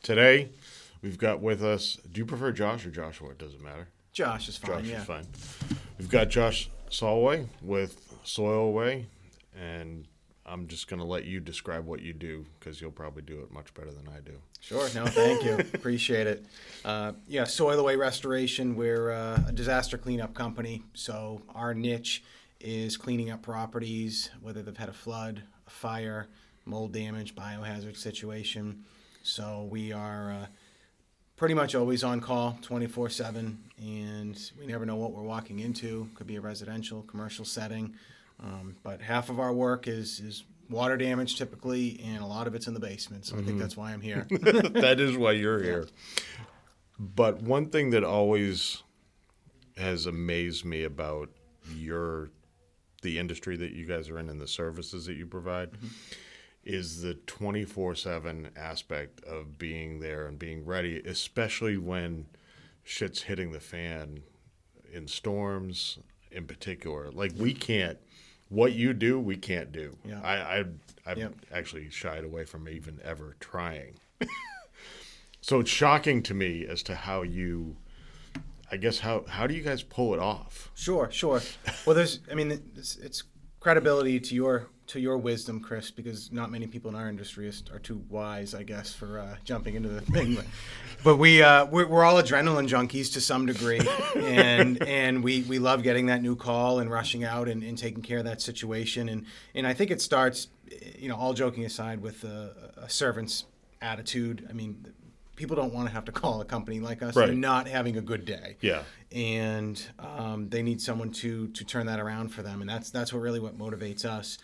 Today, we've got with us, do you prefer Josh or Joshua? It doesn't matter. Josh is fine, Josh yeah. is fine. We've got Josh Solloway with Solloway, and I'm just going to let you describe what you do because you'll probably do it much better than I do. Sure, no, thank you. Appreciate it. Solloway Restoration, we're a disaster cleanup company, so our niche is cleaning up properties, whether they've had a flood, a fire, mold damage, biohazard situation. So we are pretty much always on call 24/7, and we never know what we're walking into. Could be a residential, commercial setting, but half of our work is water damage typically, and a lot of it's in the basement. So I think that's why I'm here. That is why you're here. But one thing that always has amazed me about the industry that you guys are in and the services that you provide is the 24/7 aspect of being there and being ready, especially when shit's hitting the fan in storms in particular. Like what you do, we can't do. Yeah. I've actually shied away from even ever trying. So it's shocking to me as to how do you guys pull it off? Sure. Well, it's credibility to your wisdom, Chris, because not many people in our industry are too wise, I guess, for jumping into the thing. But we're all adrenaline junkies to some degree, and we love getting that new call and rushing out and taking care of that situation. And I think it starts, all joking aside, with a servant's attitude. I mean, people don't want to have to call a company like us. Right. They're not having a good day. Yeah. And they need someone to turn that around for them, and that's what motivates us.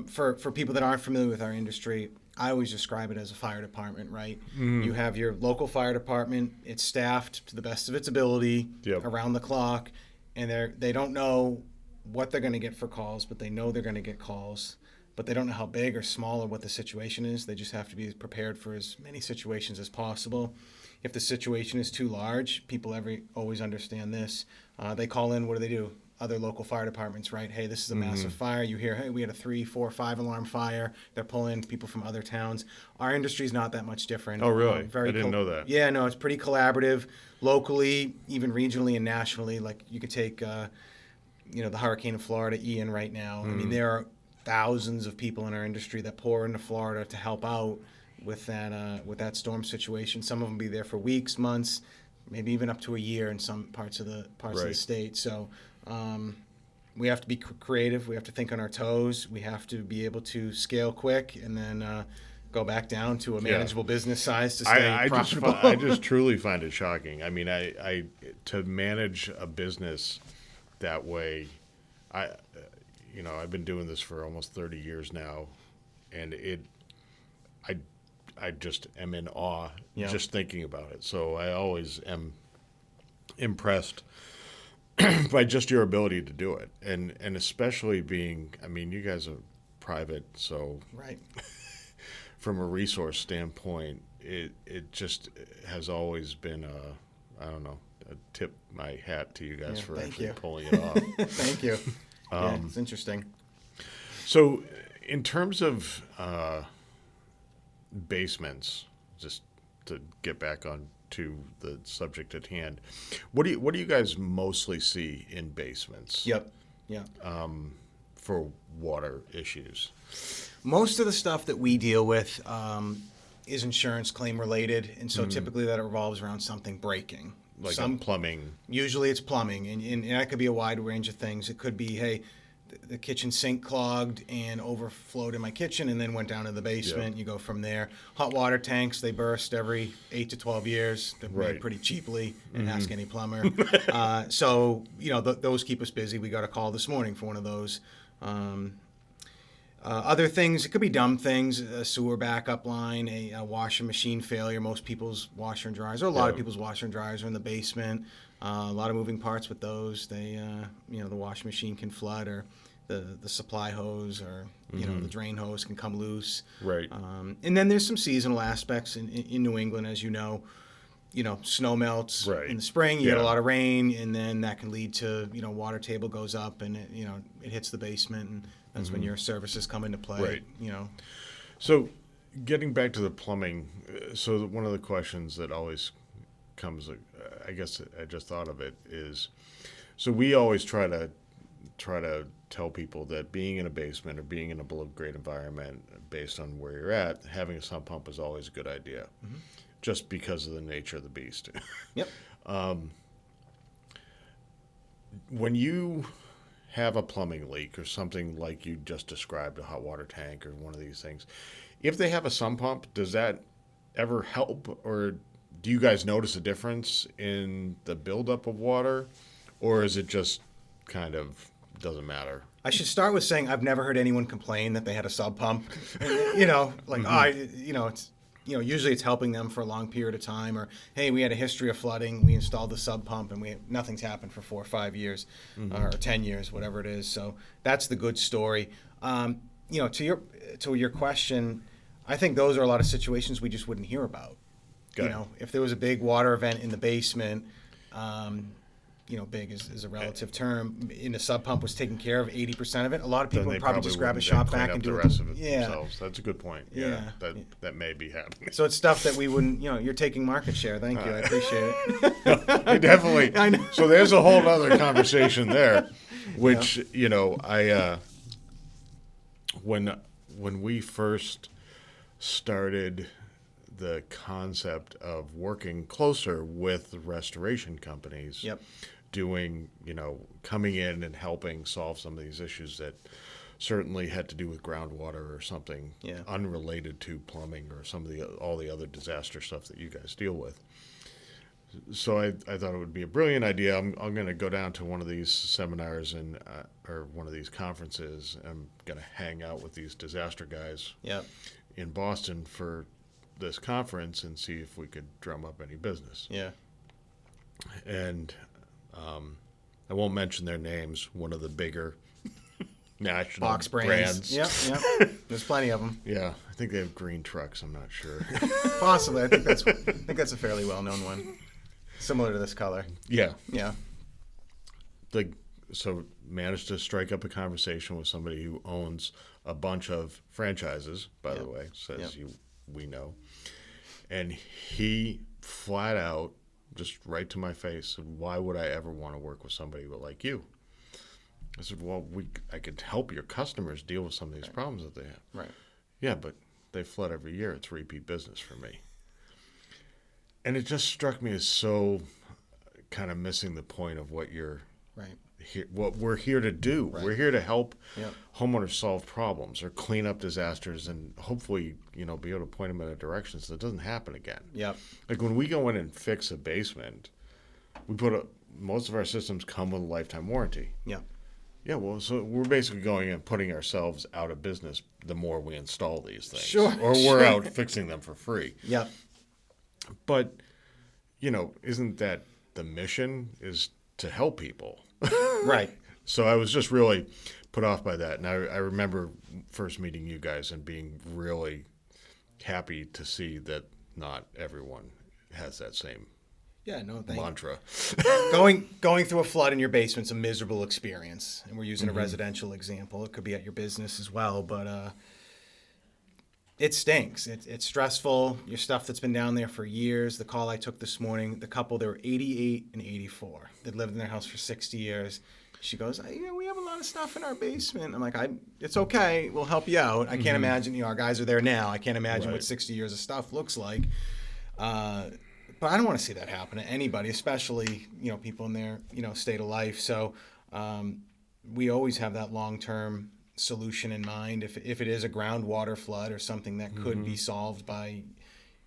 For people that aren't familiar with our industry, I always describe it as a fire department, right? Mm. You have your local fire department. It's staffed to the best of its ability around the clock, and they don't know what they're going to get for calls, but they know they're going to get calls. But they don't know how big or small or what the situation is. They just have to be prepared for as many situations as possible. If the situation is too large, people always understand this. They call in, what do? Other local fire departments, right? Hey, this is a massive fire. You hear, hey, we had a 3, 4, 5 alarm fire. They're pulling people from other towns. Our industry is not that much different. Oh, really? I didn't know that. Yeah, no, it's pretty collaborative locally, even regionally and nationally. Like you could take, the hurricane in Florida, Ian, right now. I mean, there are thousands of people in our industry that pour into Florida to help out with that storm situation. Some of them be there for weeks, months, maybe even up to a year in some parts of the state. So we have to be creative. We have to think on our toes. We have to be able to scale quick and then go back down to a manageable business size to stay profitable. I just truly find it shocking. I mean, I to manage a business that way, I've been doing this for almost 30 years now, and I just am in awe just thinking about it. So I always am impressed by just your ability to do it, and especially being, you guys are private, so right. From a resource standpoint, it just has always been I tip my hat to you guys for actually pulling it off. Thank you. It's interesting. So, in terms of basements, just to get back on to the subject at hand, what do you guys mostly see in basements? Yep. For water issues. Most of the stuff that we deal with is insurance claim related, and so typically that revolves around something breaking. Like plumbing. Usually it's plumbing, and that could be a wide range of things. It could be, hey, the kitchen sink clogged and overflowed in my kitchen and then went down to the basement. You go from there. Hot water tanks, they burst every 8 to 12 years. They're made pretty cheaply, and ask any plumber. So, those keep us busy. We got a call this morning for one of those. Other things, it could be dumb things, a sewer backup line, a washer machine failure. Most people's washer and dryers, or a lot of people's washer and dryers are in the basement. A lot of moving parts with those. They, the washing machine can flood, or the supply hose, or the drain hose can come loose. Right. And then there's some seasonal aspects in New England, as you know. Snow melts in the spring. You get a lot of rain, and then that can lead to water table goes up, and it hits the basement, and that's when your services come into play. Right. So Getting back to the plumbing, so one of the questions that always comes, I guess I just thought of it, is so we always try to tell people that being in a basement or being in a below grade environment, based on where you're at, having a sump pump is always a good idea, just because of the nature of the beast. Yep. When you have a plumbing leak or something like you just described, a hot water tank or one of these things, if they have a sump pump, does that ever help, or do you guys notice a difference in the buildup of water, or is it just kind of doesn't matter? I should start with saying I've never heard anyone complain that they had a sub pump. Usually it's helping them for a long period of time, or hey, we had a history of flooding, we installed the sub pump, and nothing's happened for 4 or 5 years, or 10 years, whatever it is. So that's the good story. To your question, I think those are a lot of situations we just wouldn't hear about. Okay. If there was a big water event in the basement. Big is a relative term. In a sub pump was taking care of 80% of it. A lot of people would probably just grab a shop vac and do the rest of it themselves. That's a good point. Yeah. That may be happening. So it's stuff that we wouldn't. You're taking market share. Thank you. I appreciate it. I definitely. I know. So there's a whole other conversation there, which I when we first started the concept of working closer with restoration companies. Yep. Doing, coming in and helping solve some of these issues that certainly had to do with groundwater or something unrelated to plumbing or some of all the other disaster stuff that you guys deal with. So I thought it would be a brilliant idea. I'm going to go down to one of these seminars or one of these conferences. I'm going to hang out with these disaster guys in Boston for this conference and see if we could drum up any business. Yeah. And I won't mention their names. One of the bigger national box brands. Yep. There's plenty of them. Yeah, I think they have green trucks. I'm not sure. Possibly. I think that's a fairly well-known one, similar to this color. Yeah. Yeah. So managed to strike up a conversation with somebody who owns a bunch of franchises. By the way, we know, and he flat out, just right to my face, said, "Why would I ever want to work with somebody like you?" I said, "Well, I could help your customers deal with some of these problems that they have." Right. Yeah, but they flood every year. It's repeat business for me. And it just struck me as so kind of missing the point of what what we're here to do. Right. We're here to help homeowners solve problems or clean up disasters and hopefully, be able to point them in a direction so it doesn't happen again. Yep. Like when we go in and fix a basement, most of our systems come with a lifetime warranty. Yeah. Yeah, well, so we're basically going and putting ourselves out of business the more we install these things. Sure. Or we're out fixing them for free. Yep. But, isn't that the mission is to help people? Right. So I was just really put off by that. And I remember first meeting you guys and being really happy to see that not everyone has that same mantra. Going through a flood in your basement's a miserable experience. And we're using a residential example. It could be at your business as well. But it stinks. It's stressful. Your stuff that's been down there for years. The call I took this morning, the couple, they were 88 and 84. They'd lived in their house for 60 years. She goes, we have a lot of stuff in our basement. I'm like, it's okay. We'll help you out. I can't imagine, our guys are there now. I can't imagine what 60 years of stuff looks like. But I don't want to see that happen to anybody, especially, people in their, state of life. So we always have that long-term solution in mind. If it is a groundwater flood or something that could be solved by,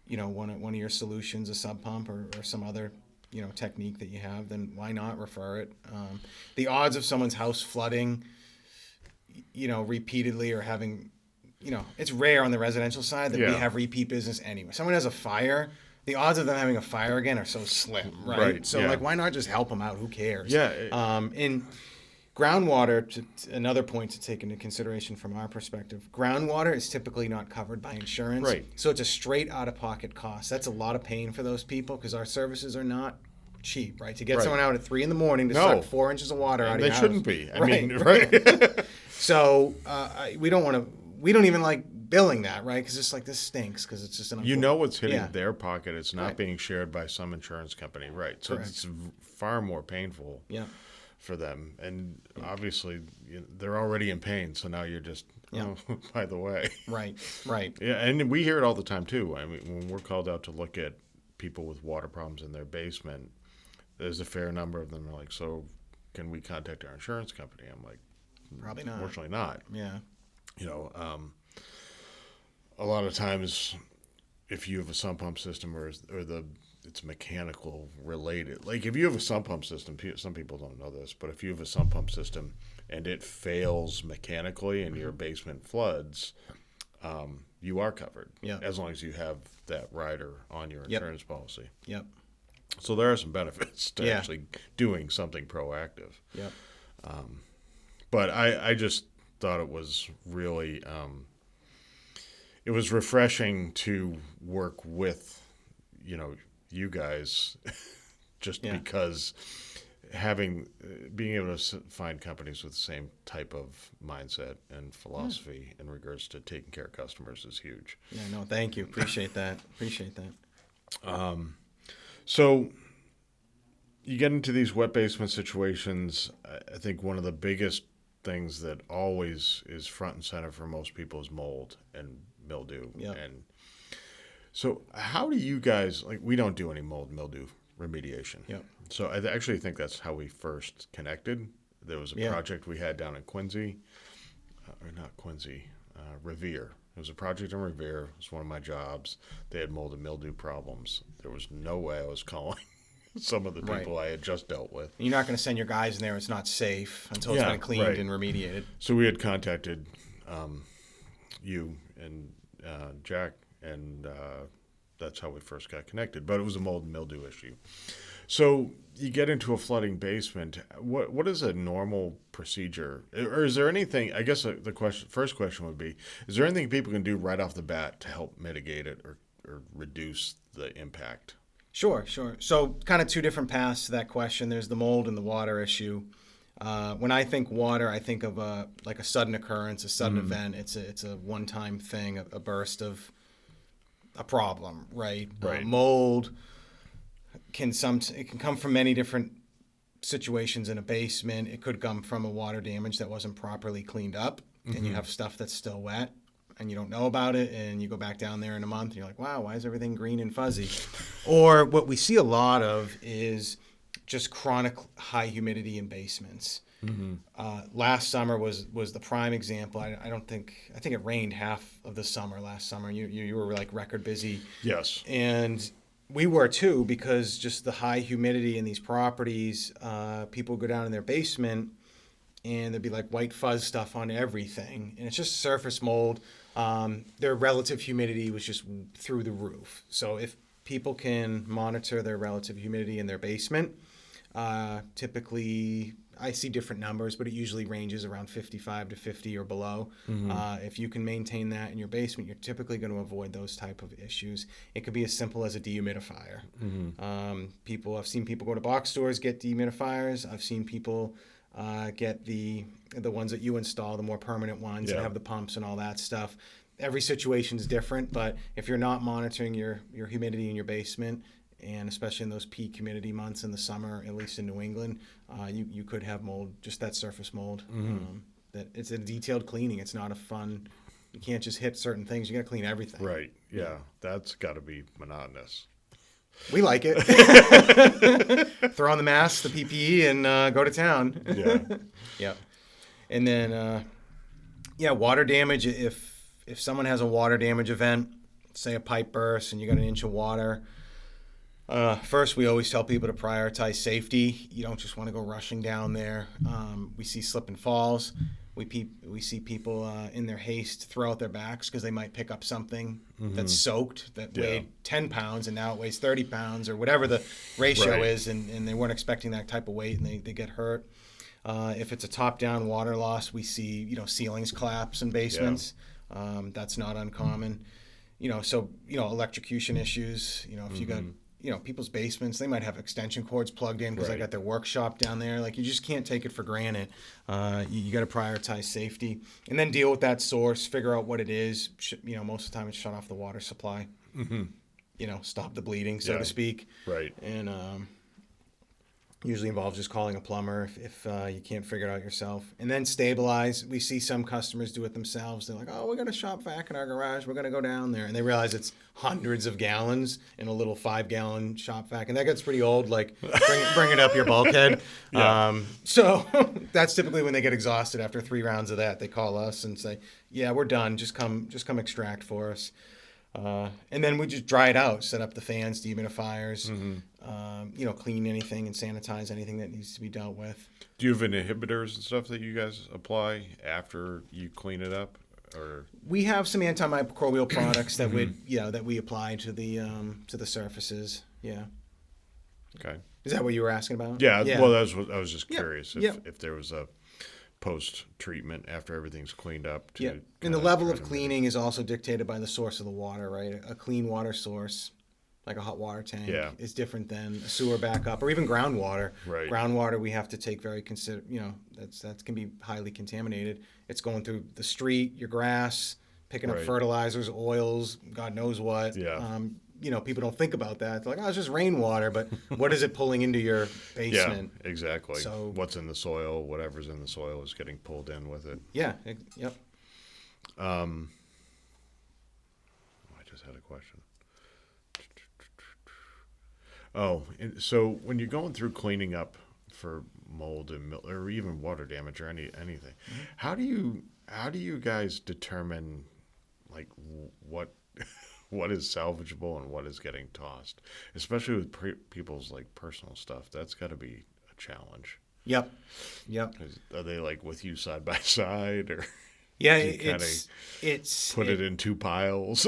one of your solutions, a sub pump or some other, technique that you have, then why not refer it? The odds of someone's house flooding, repeatedly or having, it's rare on the residential side that we have repeat business anyway. Someone has a fire. The odds of them having a fire again are so slim, right? So, why not just help them out? Who cares? Yeah. And groundwater, another point to take into consideration from our perspective, groundwater is typically not covered by insurance. Right. So it's a straight out-of-pocket cost. That's a lot of pain for those people because our services are not cheap, right? To get someone out at 3 a.m. to suck 4 inches of water out of your house. They shouldn't be. I mean, right. So we don't even like billing that, right? Because it's like, this stinks because it's just an You know what's hitting Yeah. their pocket. It's not Right. being shared by some insurance company, right? So Correct. it's far more painful Yeah. for them. And obviously, they're already in pain. So now you're just, Yeah. oh, by the way. Right. Right. Yeah, and we hear it all the time, too. I mean, when we're called out to look at people with water problems in their basement, there's a fair number of them are like, so can we contact our insurance company? I'm like, Probably not. unfortunately not. Yeah. You know, a lot of times if you have a sump pump system it's mechanical related. Like if you have a sump pump system, some people don't know this, but if you have a sump pump system and it fails mechanically and your basement floods, you are covered. Yeah. As long as you have that rider on your Yep. insurance policy. Yep. So there are some benefits to Yeah. actually doing something proactive. Yep. But I just thought it was really it was refreshing to work with you guys just Yeah. because being able to find companies with the same type of mindset and philosophy in regards to taking care of customers is huge. Yeah. No, thank you. Appreciate that. Appreciate that. So you get into these wet basement situations. I think one of the biggest things that always is front and center for most people is mold and mildew. Yep. And so how do you guys, like, we don't do any mold and mildew remediation. Yep. So I actually think that's how we first connected. There was a Yeah. project we had down in Quincy, or not Quincy, Revere. It was a project in Revere. It was one of my jobs. They had mold and mildew problems. There was no way I was calling some of the people I had just dealt with. You're not going to send your guys in there. It's not safe until it's Yeah, been cleaned right. and remediated. So we had contacted you and Jack, and that's how we first got connected. But it was a mold and mildew issue. So you get into a flooding basement. What is a normal procedure, or is there anything? I guess the first question would be: is there anything people can do right off the bat to help mitigate it or reduce the impact? Sure. So kind of two different paths to that question. There's the mold and the water issue. When I think water, I think of like a sudden occurrence, a sudden event. It's a one-time thing, a burst of a problem, right? Right. Mold it can come from many different situations in a basement. It could come from a water damage that wasn't properly cleaned up, and you have stuff that's still wet, and you don't know about it, and you go back down there in a month, and you're like, wow, why is everything green and fuzzy? Or what we see a lot of is just chronic high humidity in basements. Last summer was the prime example. I think it rained half of the summer last summer. You were like record busy. Yes. And we were too, because just the high humidity in these properties, people go down in their basement and there'd be like white fuzz stuff on everything. And it's just surface mold. Their relative humidity was just through the roof. So if people can monitor their relative humidity in their basement, typically I see different numbers, but it usually ranges around 55 to 50 or below. If you can maintain that in your basement, you're typically going to avoid those type of issues. It could be as simple as a dehumidifier. I've seen people go to box stores, get dehumidifiers. I've seen people get the ones that you install, the more permanent ones that have the pumps and all that stuff. Every situation is different, but if you're not monitoring your humidity in your basement, and especially in those peak humidity months in the summer, at least in New England, you could have mold, just that surface mold. That it's a detailed cleaning. It's not a fun. You can't just hit certain things. You got to clean everything. Right. Yeah. That's got to be monotonous. We like it. Throw on the mask, the PPE, and go to town. Yeah. Yep. And then, water damage. If someone has a water damage event, say a pipe burst, and you got an inch of water. First, we always tell people to prioritize safety. You don't just want to go rushing down there. We see slip and falls. We see people in their haste throw out their backs because they might pick up something that's soaked that weighed 10 pounds and now it weighs 30 pounds or whatever the ratio is, and they weren't expecting that type of weight and they get hurt. If it's a top-down water loss, we see ceilings collapse in basements. That's not uncommon. Electrocution issues. If you got people's basements, they might have extension cords plugged in because they Right. got their workshop down there. Like, you just can't take it for granted. You got to prioritize safety and then deal with that source, figure out what it is. Most of the time it's shut off the water supply. Stop the bleeding, so Yeah. to speak. Right. And usually involves just calling a plumber if you can't figure it out yourself. And then stabilize. We see some customers do it themselves. They're like, oh, we got a shop vac in our garage. We're going to go down there. And they realize it's hundreds of gallons in a little 5-gallon shop vac. And that gets pretty old, like bring it up your bulkhead. Yeah. So that's typically when they get exhausted after 3 rounds of that. They call us and say, yeah, we're done. Just come extract for us. And then we just dry it out, set up the fans, dehumidifiers, clean anything and sanitize anything that needs to be dealt with. Do you have inhibitors and stuff that you guys apply after you clean it up, or? We have some antimicrobial products that we apply to the surfaces. Yeah. Okay. Is that what you were asking about? Yeah. Well, I was just curious Yep. if there was a post treatment after everything's cleaned up. Yeah. And the level of cleaning is also dictated by the source of the water, right? A clean water source, like a hot water tank, is different than a sewer backup or even groundwater. Right. Groundwater we have to take that can be highly contaminated. It's going through the street, your grass, picking up Right. fertilizers, oils, God knows what. Yeah. People don't think about that. They're like, oh, it's just rainwater, but what is it pulling into your basement? Yeah, exactly. So- what's in the soil, whatever's in the soil is getting pulled in with it. Yeah. Yep. I just had a question. Oh, so when you're going through cleaning up for mold and or even water damage or anything, how do you guys determine like what what is salvageable and what is getting tossed, especially with people's like personal stuff? That's got to be a challenge. Yep. Are they like with you side by side, or Yeah, do you put it in 2 piles?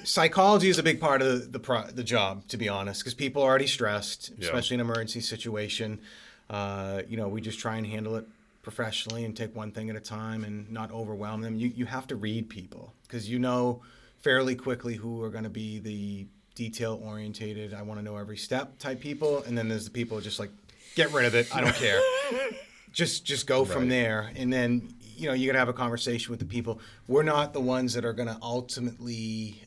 Psychology is a big part of the job, to be honest, because people are already stressed, especially in an emergency situation. We just try and handle it professionally and take one thing at a time and not overwhelm them. You have to read people because fairly quickly who are going to be the detail-orientated, I want to know every step type people, and then there's the people just like, get rid of it, I don't care. Just go from there. And then, you got to have a conversation with the people. We're not the ones that are going to ultimately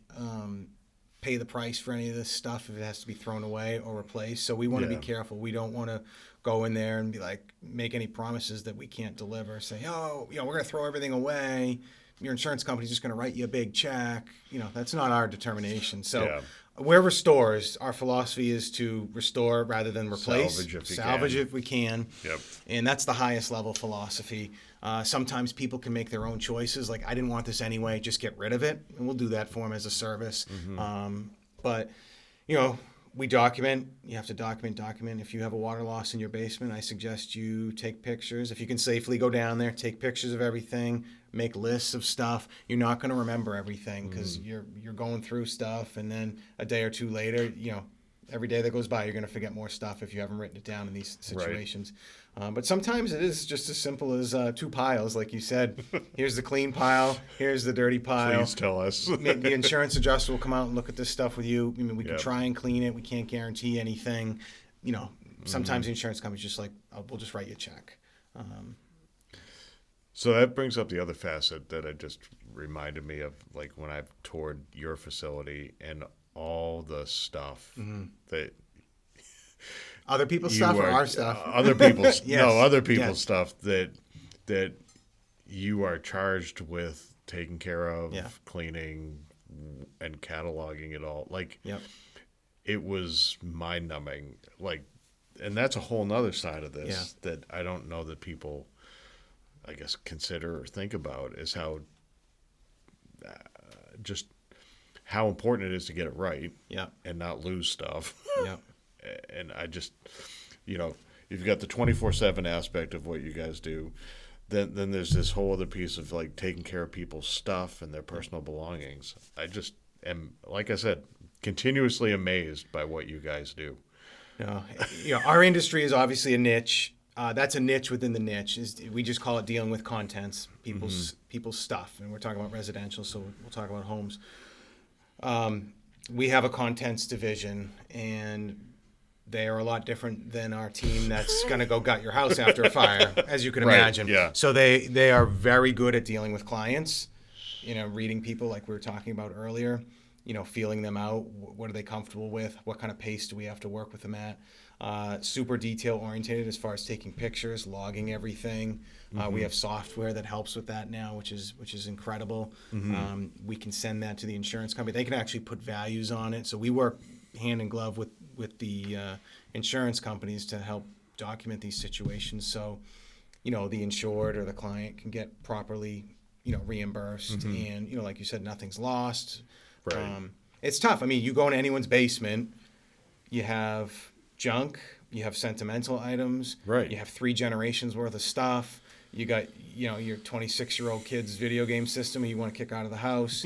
pay the price for any of this stuff if it has to be thrown away or replaced. So we want to be careful. We don't want to go in there and be like, make any promises that we can't deliver. Say, we're going to throw everything away. Your insurance company's just going to write you a big check. That's not our determination. So we're restorers. Our philosophy is to restore rather than replace. Salvage if we can. Yep. And that's the highest level philosophy. Sometimes people can make their own choices. Like, I didn't want this anyway, just get rid of it. And we'll do that for them as a service. But, we document. You have to document. If you have a water loss in your basement, I suggest you take pictures. If you can safely go down there, take pictures of everything, make lists of stuff. You're not going to remember everything because you're going through stuff. And then a day or two later, every day that goes by, you're going to forget more stuff if you haven't written it down in these situations. But sometimes it is just as simple as 2 piles, like you said. Here's the clean pile. Here's the dirty pile. Please tell us. Maybe the insurance adjuster will come out and look at this stuff with you. I mean, we can try and clean it. We can't guarantee anything. Sometimes the insurance company's just like, we'll just write you a check. So that brings up the other facet that it just reminded me of, like when I've toured your facility and all the stuff that other people's stuff or our stuff? Other people's other people's Yes. stuff that you are charged with taking care of, cleaning, and cataloging it all. Like, it was mind numbing. Like, and that's a whole nother side of this that I don't know that people, I guess, consider or think about, is how just how important it is to get it right and not lose stuff. And I just, you've got the 24/7 aspect of what you guys do. Then there's this whole other piece of like taking care of people's stuff and their personal belongings. I just am, like I said, continuously amazed by what you guys do. Our industry is obviously a niche. That's a niche within the niche. We just call it dealing with contents, people's stuff, and we're talking about residential, so we'll talk about homes. we have a contents division, and they are a lot different than our team that's going to go gut your house after a fire, as you can Right, imagine. yeah. So they are very good at dealing with clients, reading people like we were talking about earlier, feeling them out. What are they comfortable with? What kind of pace do we have to work with them at? Super detail oriented as far as taking pictures, logging everything. We have software that helps with that now, which is incredible. We can send that to the insurance company. They can actually put values on it. So we work hand in glove with the insurance companies to help document these situations. So, the insured or the client can get properly, reimbursed. And, like you said, nothing's lost. Right. It's tough. I mean, you go in anyone's basement, you have junk, you have sentimental items, Right. you have 3 generations worth of stuff. You got, your 26-year-old kid's video game system you want to kick out of the house.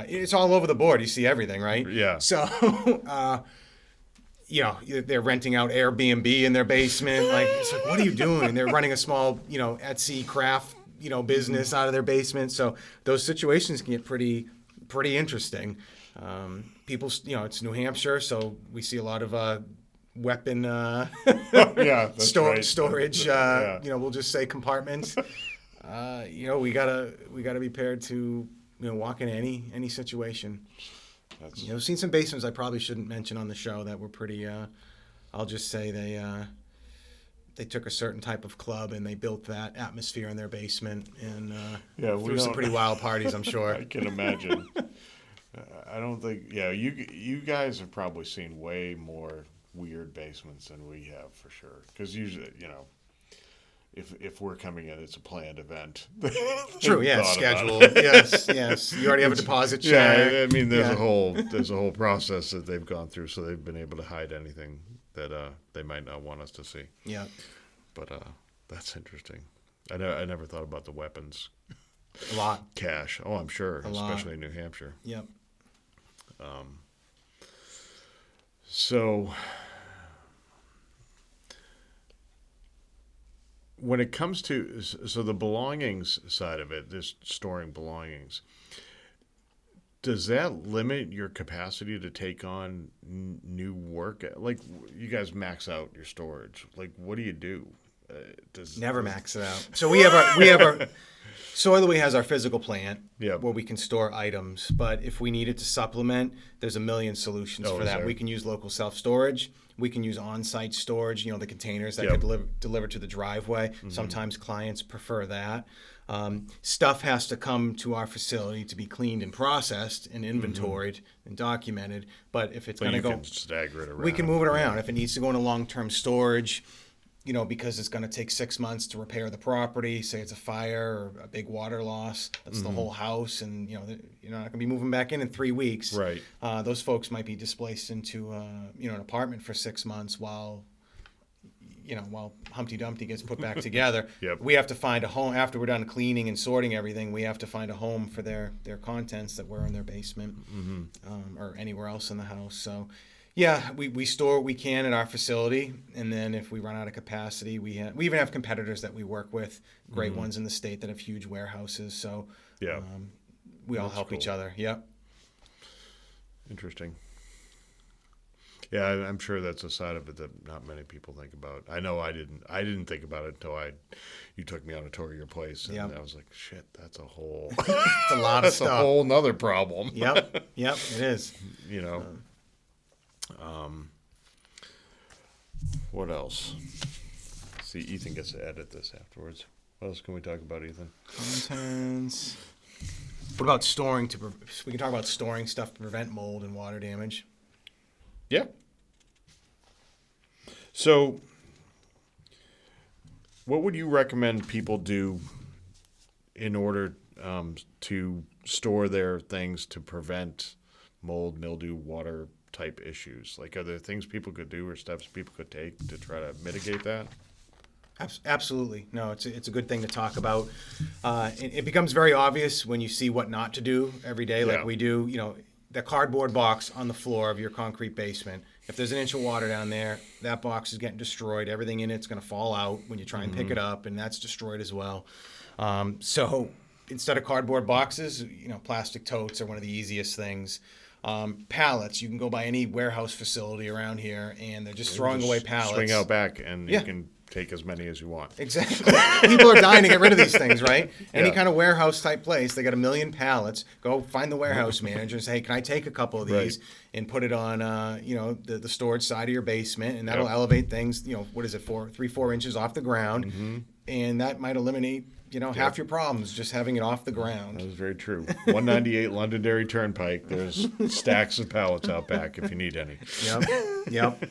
It's all over the board. You see everything, right? Yeah. So, they're renting out Airbnb in their basement. Like, it's like, what are you doing? They're running a small, Etsy craft, business out of their basement. So those situations can get pretty interesting. People, it's New Hampshire, so we see a lot of weapon Yeah, that's right. storage. Yeah. We'll just say compartments. We gotta be prepared to walk in any situation. I've seen some basements I probably shouldn't mention on the show that were pretty. I'll just say they took a certain type of club and they built that atmosphere in their basement and threw some pretty wild parties, I'm sure. I can imagine. I don't think. Yeah, you guys have probably seen way more weird basements than we have for sure. Because usually, if we're coming in, it's a planned event. True. Yeah. Thought about Scheduled. it. Yes. You already have a deposit check. Yeah, I mean, there's Yeah. a whole process that they've gone through, so they've been able to hide anything that they might not want us to see. Yeah. But that's interesting. I never thought about the weapons A lot. cache. Oh, I'm sure, lot. especially in New Hampshire. Yep. So when it comes to the belongings side of it, this storing belongings, does that limit your capacity to take on new work? Like, you guys max out your storage. Like, what do you do? Never max it out. So we have our Solloway has our physical plant Yep. where we can store items. But if we needed to supplement, there's a million solutions Oh, for is that. there? We can use local self-storage. We can use on-site storage, the containers that Yep. could deliver to the driveway. Sometimes clients prefer that. Stuff has to come to our facility to be cleaned and processed and inventoried and documented. But if it's But going to you go, can stagger it around. we can move it around. If it needs to go into long-term storage, because it's going to take 6 months to repair the property, say it's a fire or a big water loss, that's the whole house, and you're not going to be moving back in 3 weeks. Right. Those folks might be displaced into an apartment for 6 months while Humpty Dumpty gets put back together. Yep. We have to find a home after we're done cleaning and sorting everything. We have to find a home for their contents that were in their basement or anywhere else in the house. So. Yeah, we store what we can at our facility, and then if we run out of capacity, we even have competitors that we work with, great ones in the state that have huge warehouses. So Yeah. we all That's help each cool. other. Yep. Interesting. Yeah, I'm sure that's a side of it that not many people think about. I know I didn't think about it until you took me on a tour of your place, and Yep. I was like, shit, that's a whole It's a lot of that's stuff. a whole nother problem. Yep, it is. What else? See, Ethan gets to edit this afterwards. What else can we talk about, Ethan? Contents. What about storing we can talk about storing stuff to prevent mold and water damage. Yeah. So, what would you recommend people do in order to store their things to prevent mold, mildew, water type issues? Like, are there things people could do or steps people could take to try to mitigate that? Absolutely. No, it's a good thing to talk about. It becomes very obvious when you see what not to do every day, like Yeah. we do. The cardboard box on the floor of your concrete basement. If there's an inch of water down there, that box is getting destroyed. Everything in it's going to fall out when you try and pick it up, and that's destroyed as well. So instead of cardboard boxes, plastic totes are one of the easiest things. Pallets. You can go by any warehouse facility around here, and they're just throwing away pallets. Swing out back, and Yeah. you can take as many as you want. Exactly. People are dying to get rid of these things, right? Any Yeah. kind of warehouse type place, they got a million pallets. Go find the warehouse manager and say, hey, can I take a couple of these Right. and put it on, the storage side of your basement, and that'll Yep. elevate things, what is it, 4 inches off the ground, Mm-hmm. and that might eliminate, half your problems just having it off the ground. That is very true. 198 Londonderry Turnpike. There's stacks of pallets out back if you need any. Yep.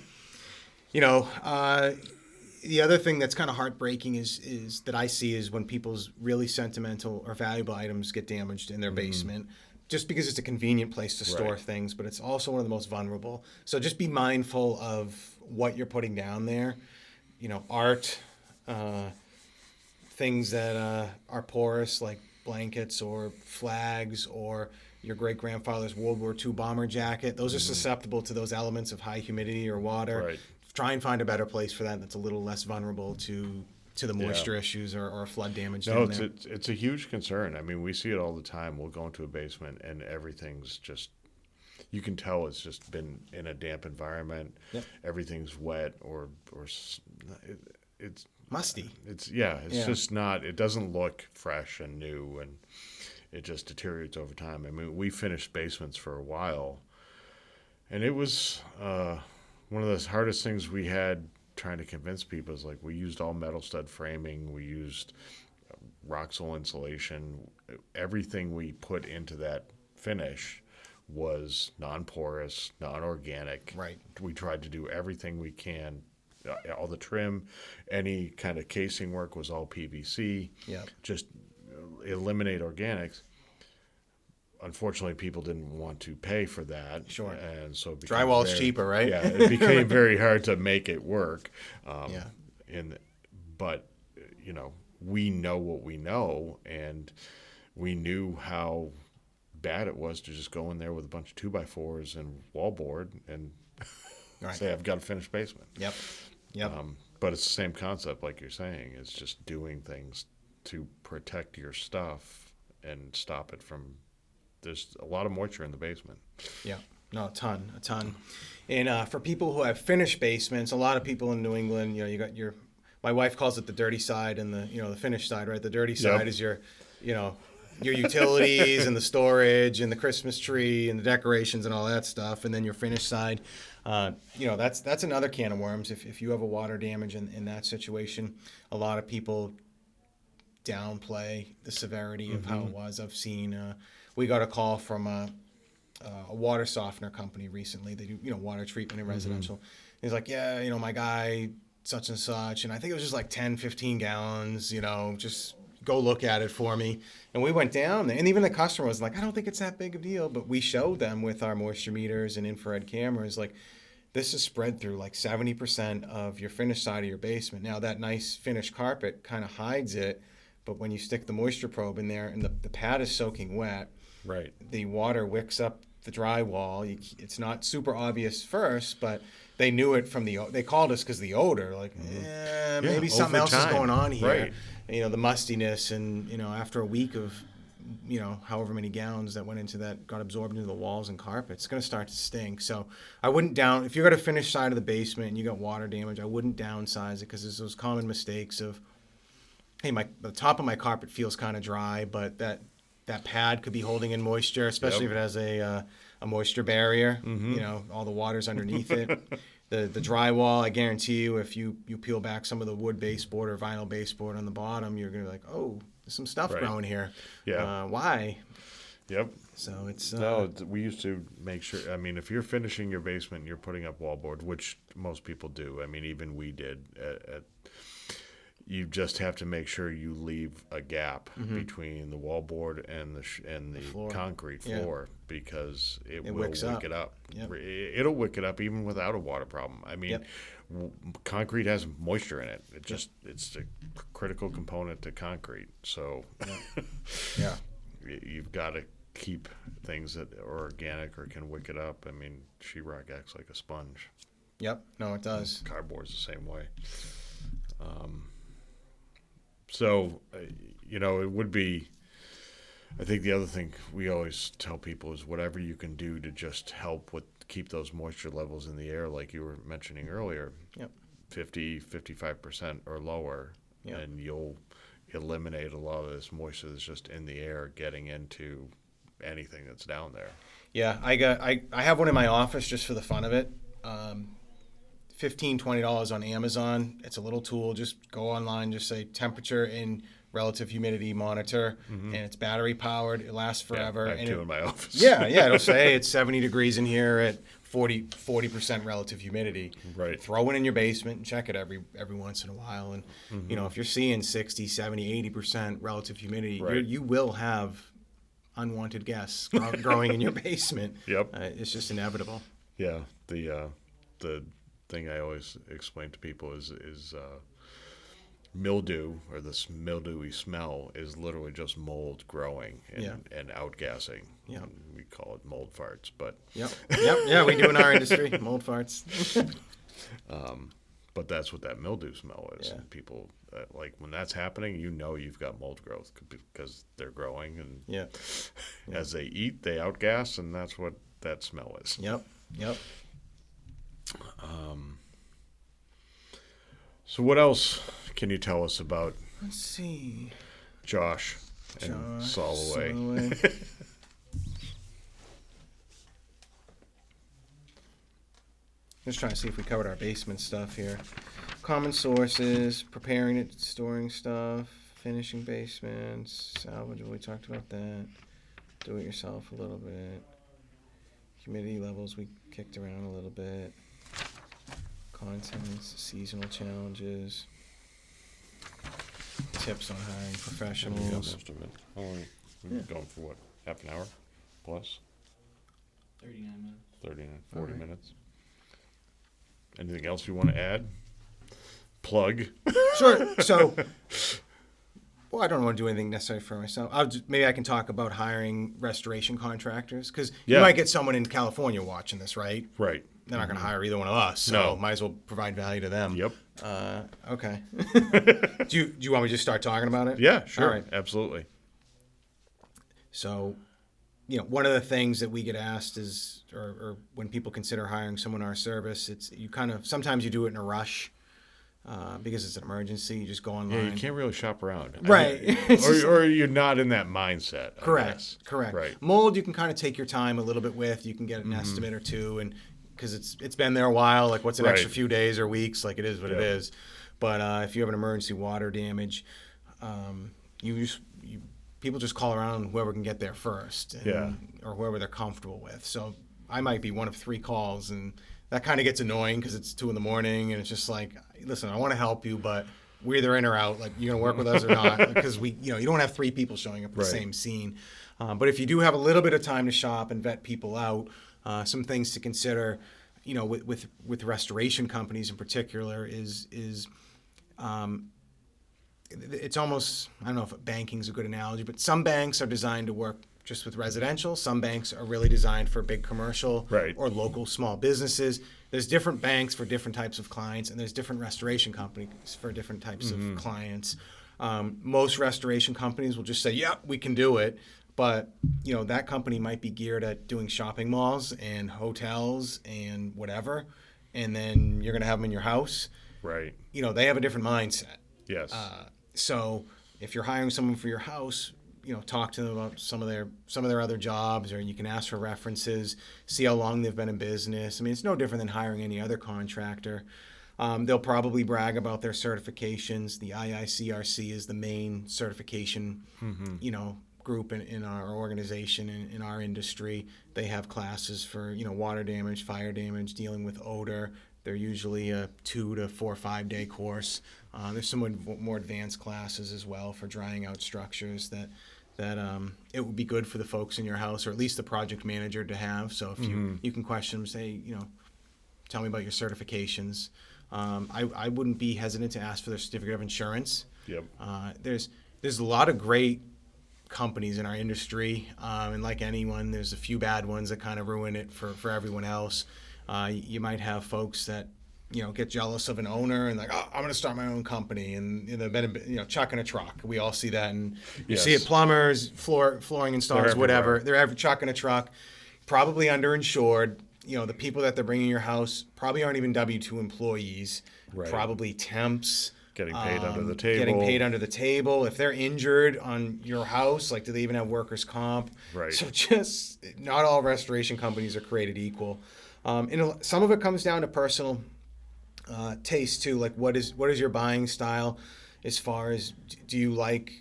The other thing that's kind of heartbreaking is that I see is when people's really sentimental or valuable items get damaged in their basement, just because it's a convenient place to store Right. things, but it's also one of the most vulnerable. So just be mindful of what you're putting down there. Art, things that are porous like blankets or flags or your great grandfather's World War II bomber jacket. Those are susceptible to those elements of high humidity or water. Right. Try and find a better place for that that's a little less vulnerable to the moisture issues or flood damage. No, down there. it's a huge concern. I mean, we see it all the time. We'll go into a basement and everything's just, you can tell it's just been in a damp environment. Yep. Everything's wet it's Musty. it's Yeah. just not. It doesn't look fresh and new, and it just deteriorates over time. I mean, we finished basements for a while, and it was one of the hardest things we had trying to convince people is like we used all metal stud framing, we used Roxol insulation, everything we put into that finish was non-porous, non-organic. Right. We tried to do everything we can. All the trim, any kind of casing work was all PVC. Yep. Just eliminate organics. Unfortunately, people didn't want to pay for that. Sure. And so it became Drywall's cheaper, right? Yeah, it became very hard to make it work. Yeah. But we know what we know, and we knew how bad it was to just go in there with a bunch of 2x4s and wallboard and Right. say, I've got a finished basement. Yep. But it's the same concept, like you're saying. It's just doing things to protect your stuff and stop it from. There's a lot of moisture in the basement. Yeah, no, a ton. And for people who have finished basements, a lot of people in New England, you got my wife calls it the dirty side and the finished side, right? The dirty side is your utilities and the storage and the Christmas tree and the decorations and all that stuff. And then your finished side, that's another can of worms. If you have a water damage in that situation, a lot of people downplay the severity of how it was. I've seen, we got a call from a water softener company recently. They do, water treatment in residential. He's like, yeah, my guy, such and such. And I think it was just like 10, 15 gallons, just go look at it for me. And we went down there. And even the customer was like, I don't think it's that big of a deal. But we showed them with our moisture meters and infrared cameras, like, this is spread through like 70% of your finished side of your basement. Now, that nice finished carpet kind of hides it. But when you stick the moisture probe in there and the pad is soaking wet, Right. the water wicks up the drywall. It's not super obvious first, but they knew it from they called us because the odor, like, maybe something else is going on here. Right. And, the mustiness, and, after a week of, however many gallons that went into that, got absorbed into the walls and carpet, it's going to start to stink. So I wouldn't if you got a finished side of the basement and you got water damage, I wouldn't downsize it, because there's those common mistakes of, hey, the top of my carpet feels kind of dry, but that pad could be holding in moisture, especially if it has a moisture barrier. All the water's underneath it. The drywall, I guarantee you, if you peel back some of the wood baseboard or vinyl baseboard on the bottom, you're gonna be like, oh, there's some stuff growing here. Yeah. Why? Yep. So it's we used to make sure. I mean, if you're finishing your basement and you're putting up wallboard, which most people do. I mean, even we did. You just have to make sure you leave a gap between the wallboard and the floor. Concrete floor, because it will wicks wick up. it up. Yep. It'll wick it up even without a water problem. I mean, concrete has moisture in it. It's a critical component to concrete. So Yeah. you've got to keep things that are organic or can wick it up. I mean, sheetrock acts like a sponge. Yep. No, it does. Cardboard's the same way. So, it would be I think the other thing we always tell people is whatever you can do to just help with keep those moisture levels in the air, like you were mentioning earlier, Yep. 50-55% or lower, Yep. and you'll eliminate a lot of this moisture that's just in the air getting into anything that's down there. Yeah, I have one in my office just for the fun of it. $15-$20 on Amazon. It's a little tool. Just go online, just say temperature and relative humidity monitor, and it's battery powered. It lasts forever. Yeah, I have and two in my office. yeah, it'll say it's 70 degrees in here at 40% relative humidity. Right. Throw it in your basement and check it every once in a while. And if you're seeing 60, 70, 80% relative humidity, Right. you will have unwanted guests growing in your basement. Yep. It's just inevitable. Yeah, the thing I always explain to people is mildew, or this mildewy smell, is literally just mold growing and outgassing. Yeah. We call it mold farts, but Yep. Yeah, we do in our industry, mold farts. but that's what that mildew smell is. Yeah. And people like when that's happening, you've got mold growth because they're growing, and Yeah. as they eat, they outgas, and that's what that smell is. Yep. So what else can you tell us about Let's see. Josh and Solloway? Just trying to see if we covered our basement stuff here. Common sources, preparing it, storing stuff, finishing basements, salvageable, we talked about that. Do it yourself a little bit. Humidity levels, we kicked around a little bit. Contents, seasonal challenges. Tips on hiring We got professionals. most of it. How long? We've been going for what? Half an hour plus? 39 minutes. 39, 40 All right. minutes. Anything else you want to add? Plug. Sure. So, well, I don't want to do anything necessary for myself. Maybe I can talk about hiring restoration contractors, because you Yeah. might get someone in California watching this, right? Right. They're not going to hire either one of us, so No. might as well provide value to them. Yep. Okay. do you want me to just start talking about it? Yeah, sure. All right. Absolutely. So, one of the things that we get asked is, or when people consider hiring someone in our service, it's sometimes you do it in a rush because it's an emergency. You just go online. Yeah, you can't really shop around. Right. It's just- Or you're not in that mindset. I guess. Correct. Right. Mold, you can kind of take your time a little bit with. You can get an estimate or two, and because it's been there a while. Like, what's an extra Right. few days or weeks? Like, it is what it Yeah. is. But if you have an emergency water damage, people just call around whoever can get there first, or whoever they're comfortable with. So I might be one of 3 calls, and that kind of gets annoying because it's 2 a.m. and it's just like, listen, I want to help you, but we're either in or out. Like, you're gonna work with us or not, because you don't have 3 people showing up at the Right. same scene. But if you do have a little bit of time to shop and vet people out, some things to consider, with restoration companies in particular is it's almost, I don't know if banking's a good analogy, but some banks are designed to work just with residential. Some banks are really designed for big commercial Right. or local small businesses. There's different banks for different types of clients, and there's different restoration companies for different types of clients. Most restoration companies will just say, "Yeah, we can do it," but that company might be geared at doing shopping malls and hotels and whatever, and then you're going to have them in your house. Right. They have a different mindset. Yes. So if you're hiring someone for your house, talk to them about some of their other jobs, or you can ask for references, see how long they've been in business. I mean, it's no different than hiring any other contractor. They'll probably brag about their certifications. The IICRC is the main certification, group in our organization, in our industry. They have classes for, water damage, fire damage, dealing with odor. They're usually a 2 to 4 or 5 day course. There's some more advanced classes as well for drying out structures that it would be good for the folks in your house, or at least the project manager, to have. So if you can question them, say, tell me about your certifications. I wouldn't be hesitant to ask for their certificate of insurance. Yep. There's a lot of great companies in our industry, and like anyone, there's a few bad ones that kind of ruin it for everyone else. You might have folks that get jealous of an owner and like, oh, I'm going to start my own company, and they've been chucking a truck. We all see that, and you see it, plumbers, flooring installers, whatever. They're ever chucking a truck, probably underinsured. The people that they're bringing to your house probably aren't even W-2 employees, probably temps. Getting paid under the table. Getting paid under the table. If they're injured on your house, like, do they even have workers' comp? Right. So just not all restoration companies are created equal. Some of it comes down to personal taste too. Like, what is your buying style? As far as, do you like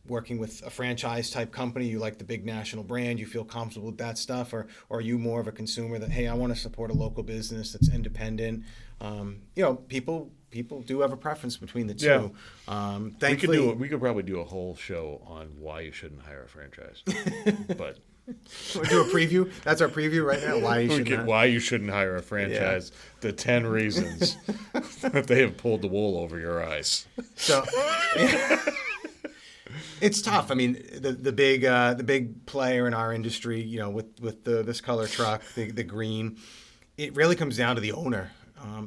working with a franchise type company? You like the big national brand? You feel comfortable with that stuff, or are you more of a consumer that, hey, I want to support a local business that's independent? People do have a preference between the two. Yeah. Thankfully, we could probably do a whole show on why you shouldn't hire a franchise. But we'll do a preview. That's our preview right now. Why you shouldn't hire a franchise. Yeah. The 10 reasons that they have pulled the wool over your eyes. So it's tough. I mean, the big player in our industry, with this color truck, the green, it really comes down to the owner.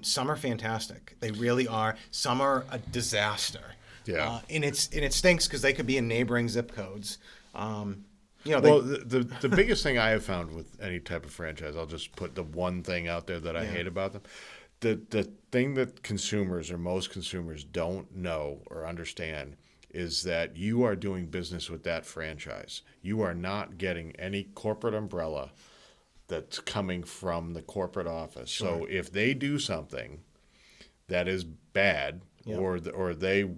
Some are fantastic. They really are. Some are a disaster. Yeah. And it stinks because they could be in neighboring zip codes. The biggest thing I have found with any type of franchise, I'll just put the one thing out there that I hate about them. The thing that most consumers don't know or understand is that you are doing business with that franchise. You are not getting any corporate umbrella that's coming from the corporate office. Sure. So if they do something that is bad, or they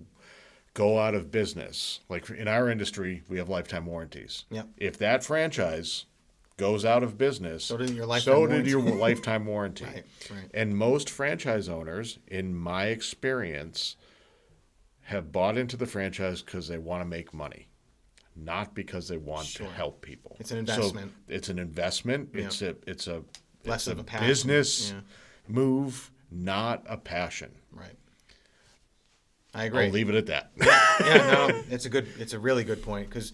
go out of business, like in our industry, we have lifetime warranties. Yep. If that franchise goes out of business, so did your lifetime warranty. Right. And most franchise owners, in my experience, have bought into the franchise because they want to make money, not because they want to help people. It's an investment. So it's an investment. Yeah. It's a business move, not a passion. Right. I agree. I'll leave it at that. No, it's a really good point, because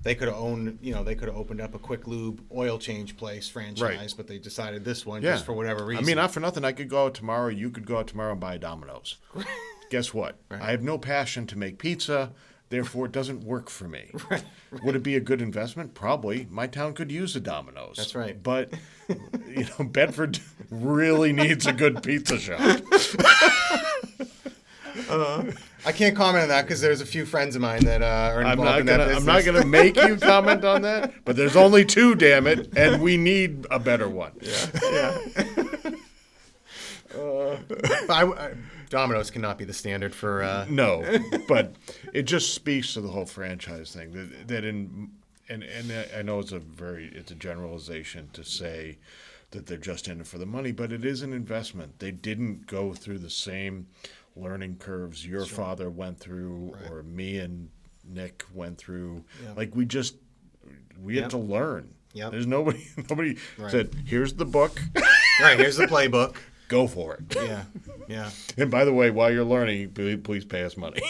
they could have opened up a quick lube oil change place franchise, but they decided this one just for whatever reason. I mean, not for nothing. I could go out tomorrow. You could go out tomorrow and buy a Domino's. Guess what? Right. I have no passion to make pizza. Therefore, it doesn't work for me. Right. Would it be a good investment? Probably. My town could use a Domino's. That's right. But, Bedford really needs a good pizza shop. I can't comment on that because there's a few friends of mine that are involved in that business. I'm not going to make you comment on that, but there's only 2, damn it, and we need a better one. Yeah. Domino's cannot be the standard for. No, but it just speaks to the whole franchise thing. And I know it's a generalization to say that they're just in it for the money, but it is an investment. They didn't go through the same learning curves your father went through, or me and Nick went through. Yeah. Like we had to learn. Yep. There's nobody said, here's the book. Right, here's the playbook. Go for it. Yeah. And by the way, while you're learning, please pay us money.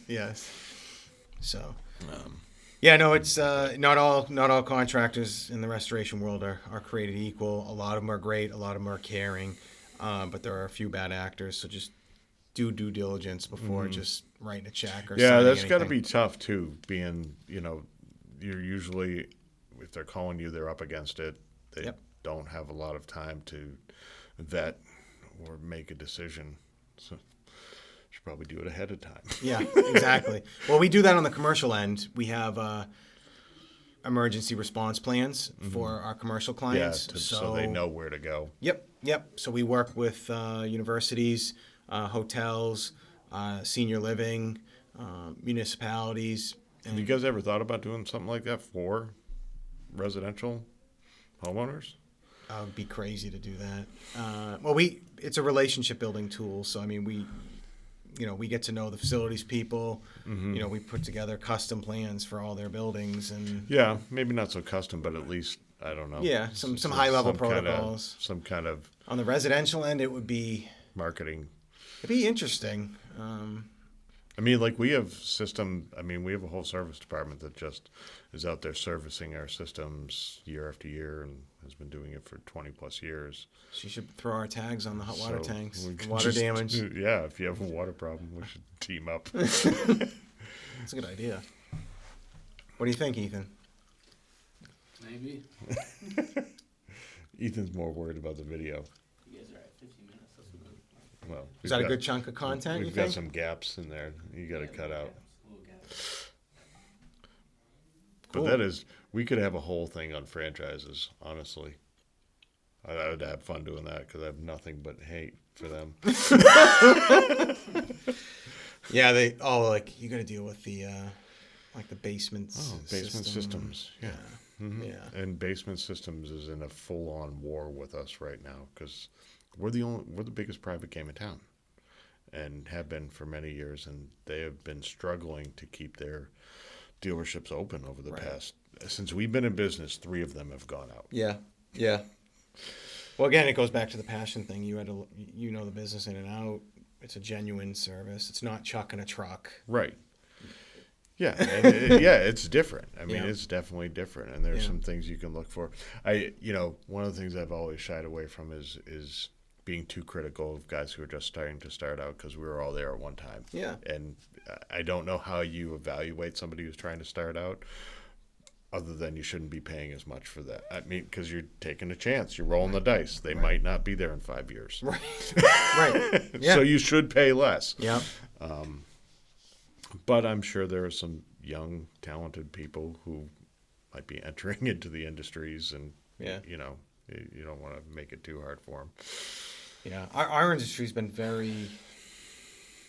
Yes. So, it's not all contractors in the restoration world are created equal. A lot of them are great. A lot of them are caring, but there are a few bad actors. So just do due diligence before just writing a check or signing that's got to be tough too. Being you're usually, if they're calling you, they're up against it. They don't have a lot of time to vet or make a decision. So should probably do it ahead of time. Yeah, exactly. Well, we do that on the commercial end. We have emergency response plans for our commercial clients. Yeah, so they know where to go. Yep. So we work with universities, hotels, senior living, municipalities. Have you guys ever thought about doing something like that for residential homeowners? It would be crazy to do that. It's a relationship building tool. So, I mean, we get to know the facilities people. Mm-hmm. We put together custom plans for all their buildings. And yeah, maybe not so custom, but at least, I don't know. Yeah, some high-level protocols. Some kind of... On the residential end, it would be... Marketing. It'd be interesting. I mean, like we have we have a whole service department that just is out there servicing our systems year after year and has been doing it for 20 plus years. So you should throw our tags on the hot water So tanks, we could water just damage. Yeah, if you have a water problem, we should team up. That's a good idea. What do you think, Ethan? Maybe. Ethan's more worried about the video. You guys are at 15 minutes. That's good. Well, Is that a good chunk of content, you We've got think? some gaps in there. You got to cut out. Little gaps. But Cool. that is, we could have a whole thing on franchises, honestly. I would have fun doing that because I have nothing but hate for them. Yeah, like you got to deal with the like the basement. Basement system. systems, yeah. Mhm. Yeah. And Basement Systems is in a full-on war with us right now because we're the biggest private game in town, and have been for many years, and they have been struggling to keep their dealerships open over the Right. past since we've been in business. 3 of them have gone out. Yeah, yeah. Well, again, it goes back to the passion thing. You know the business in and out. It's a genuine service. It's not chucking a truck. Right. Yeah, and it's different. I mean, Yeah. it's definitely different, and there's Yeah. some things you can look for. One of the things I've always shied away from is being too critical of guys who are just starting to start out because we were all there at one time. Yeah. And I don't know how you evaluate somebody who's trying to start out, other than you shouldn't be paying as much for that. I mean, because you're taking a chance, you're rolling the dice. They might not be there in 5 years, Right. Right. Yeah. so you should pay less. Yeah. But I'm sure there are some young, talented people who might be entering into the industries, and Yeah. you don't want to make it too hard for them. Yeah. Our industry's been very.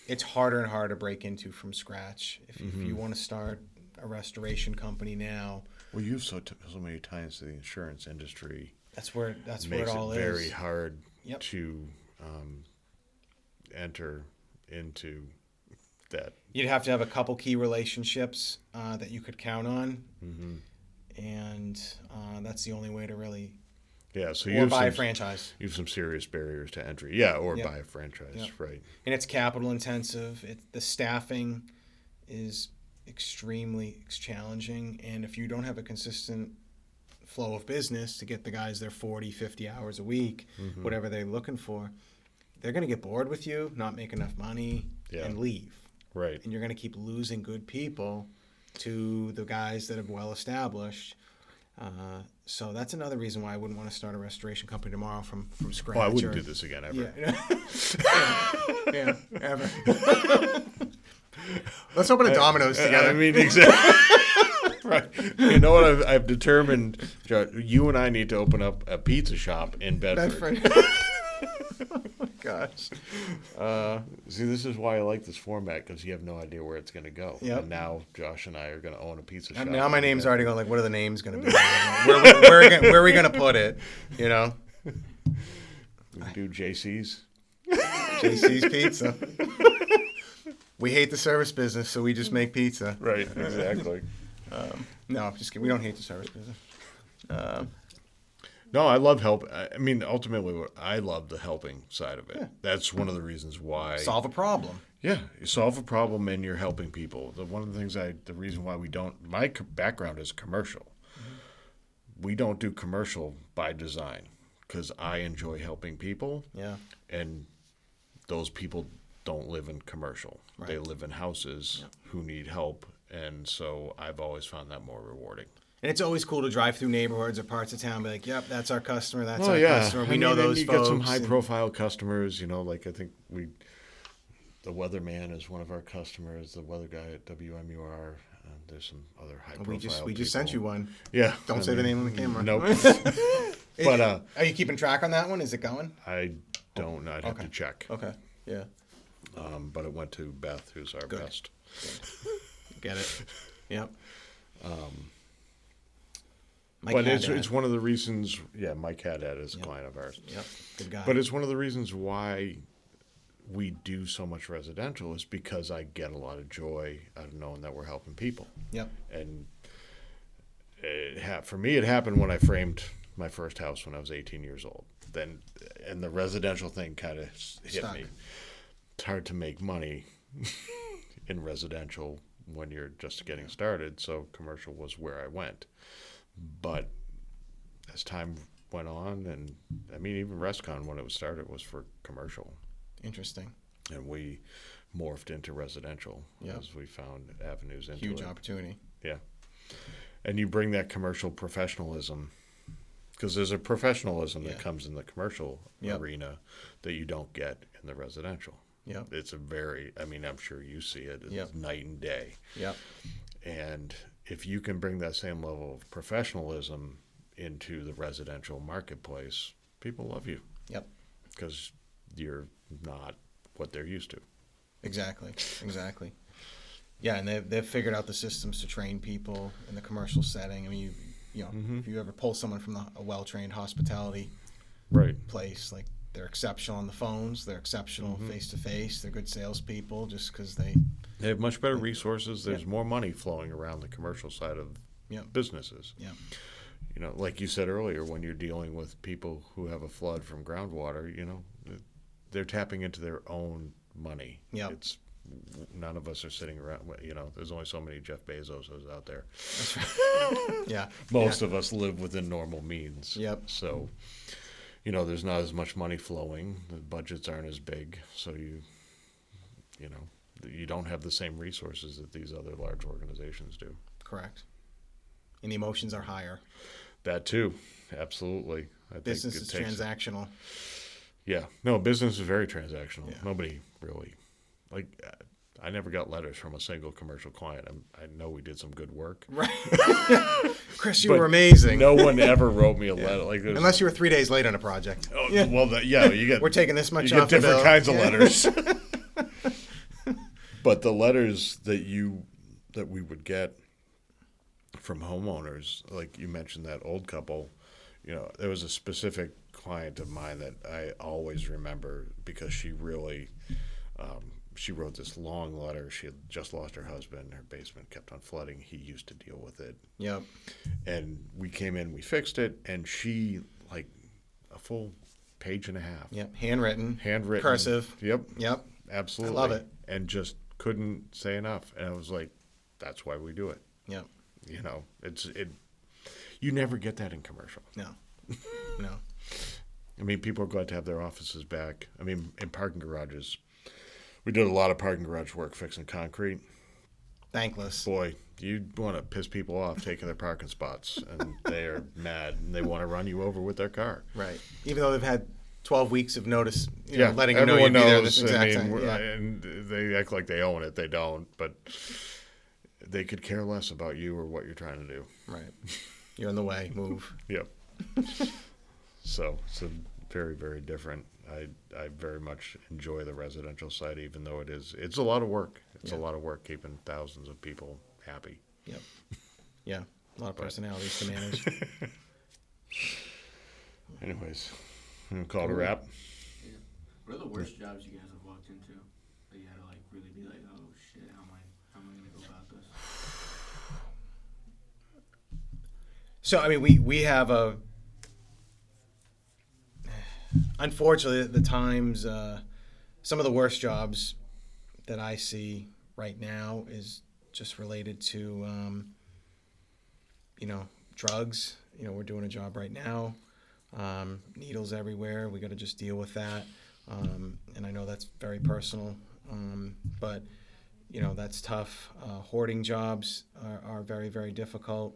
It's harder and harder to break into from scratch. If you want to start a restoration company now, Well, you have so many ties to the insurance industry. that's where Makes it all it very is. hard Yep. to enter into that. You'd have to have a couple key relationships that you could count on, and that's the only way to really. Yeah, so Or buy a franchise. You have some serious barriers to entry. Yeah, or Yep. buy a franchise, Yep. right? And it's capital intensive. The staffing is extremely challenging, and if you don't have a consistent flow of business to get the guys their 40, 50 hours a week, whatever they're looking for, they're going to get bored with you, not make enough money, Yeah. and leave. Right. And you're going to keep losing good people to the guys that have well established. So that's another reason why I wouldn't want to start a restoration company tomorrow from scratch. Oh, I wouldn't do this again ever. Yeah, ever. Let's open a Domino's together. I mean, exactly. Right. You know what I've determined? You and I need to open up a pizza shop in Bedford. Oh my gosh. See, this is why I like this format, because you have no idea where it's going to go. Yep. And now Josh and I are going to own a pizza shop. Now my name's already going, like, what are the names going to be? Where are we going to put it? You know? We can do JC's. JC's Pizza. We hate the service business, so we just make pizza. Right, exactly. No, just kidding. We don't hate the service business. No, I love help. I mean, ultimately, I love the helping side of it. Yeah. That's one of the reasons why. Solve a problem. Yeah, you solve a problem and you're helping people. One of the things the reason why we don't, my background is commercial. We don't do commercial by design because I enjoy helping people. Yeah. And those people don't live in commercial. Right. They live in houses who need help. And so I've always found that more rewarding. And it's always cool to drive through neighborhoods or parts of town and be like, yep, that's our customer, that's Oh, our yeah. customer. We I know mean, and those you folks. got some high and- profile customers, like I think the weatherman is one of our customers, the weather guy at WMUR. There's some other high profile We just sent you one. Yeah. Don't say the name on the camera. Nope. But Are you keeping track on that one? Is it going? I don't know. I'd have to Okay. check. Okay. Yeah. But it went to Beth, who's our Good. best. Get it. Yep. Mike But Haddad. it's one of the reasons, Mike Haddad is a client of ours. Yep. Good guy. But it's one of the reasons why we do so much residential is because I get a lot of joy out of knowing that we're helping people. Yep. And for me, it happened when I framed my first house when I was 18 years old. And the residential thing kind of hit Stuck. me. It's hard to make money in residential when you're just getting started, so commercial was where I went. But as time went on, and I mean, even ResCon when it was started was for commercial, Interesting. and we morphed into residential as we found avenues into Huge it. opportunity. Yeah. And you bring that commercial professionalism, because there's a professionalism that comes in the commercial arena that you don't get in the residential. Yep. It's a very, I mean, I'm sure you see it, it's night and day. Yep. And if you can bring that same level of professionalism into the residential marketplace, people love you. Yep. Because you're not what they're used to. Exactly. Yeah, and they've figured out the systems to train people in the commercial setting. I mean, you know, if you ever pull someone from a well-trained hospitality place, like they're exceptional on the phones, they're exceptional face-to-face, they're good salespeople just because they have much better resources. There's more money flowing around the commercial side of businesses. Yeah. You know, like you said earlier, when you're dealing with people who have a flood from groundwater, you know, they're tapping into their own money. Yeah. It's none of us are sitting around. You know, there's only so many Jeff Bezoses out there. That's right. Yeah. Most of us live within normal means. Yep. So, you know, there's not as much money flowing. The budgets aren't as big. So you know, you don't have the same resources that these other large organizations do. Correct. And the emotions are higher. That too. Absolutely. I Business think is transactional. Yeah. No, business is very transactional. Yeah. Nobody really, like, I never got letters from a single commercial client. I know we did some good work. Right. Chris, you were amazing. No one ever wrote me a letter. Like, unless you were 3 days late on a project. Oh, well, you get. We're taking this much you off get the different bill. kinds of letters. But the letters that we would get from homeowners, like you mentioned that old couple, you know, there was a specific client of mine that I always remember because she really, she wrote this long letter. She had just lost her husband. Her basement kept on flooding. He used to deal with it. Yep. And we came in, we fixed it, and she, like, a full page and a half. Yep. Handwritten. Cursive. Yep. Yep. Absolutely. I love it. And just couldn't say enough. And I was like, that's why we do it. Yep. You know, you never get that in commercial. No. No. I mean, people are glad to have their offices back. I mean, in parking garages, we did a lot of parking garage work fixing concrete. Thankless. Boy, you want to piss people off taking their parking spots, and they are mad, and they want to run you over with their car. Right. Even though they've had 12 weeks of notice, letting you know everyone you'd be there knows. this exact I mean, time. Yeah. and they act like they own it. They don't, but they could care less about you or what you're trying to do. Right. You're in the way. Move. Yep. So it's a very, very different. I very much enjoy the residential side, even though it's a lot of work. It's a lot of work keeping thousands of people happy. Yep. Yeah. A lot of personalities to manage. Anyways, I'm gonna call it a wrap. Yeah. What are the worst jobs you guys have walked into that you had to like really be like, oh shit, how am I gonna go about this? So, I mean, we have unfortunately, the times, some of the worst jobs that I see right now is just related to, drugs. We're doing a job right now, needles everywhere. We got to just deal with that. And I know that's very personal, but, that's tough. Hoarding jobs are very, very difficult.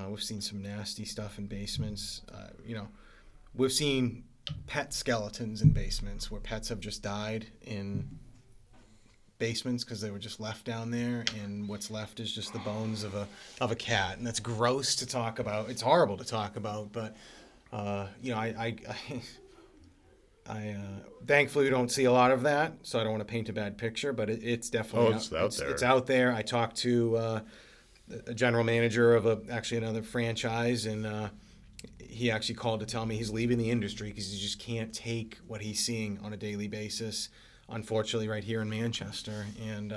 We've seen some nasty stuff in basements. We've seen pet skeletons in basements where pets have just died in basements because they were just left down there, and what's left is just the bones of a cat, and that's gross to talk about. It's horrible to talk about, but I thankfully don't see a lot of that, so I don't want to paint a bad picture, but it's definitely it's out there. It's out there. I talked to a general manager of another franchise, and he actually called to tell me he's leaving the industry because he just can't take what he's seeing on a daily basis, unfortunately, right here in Manchester. And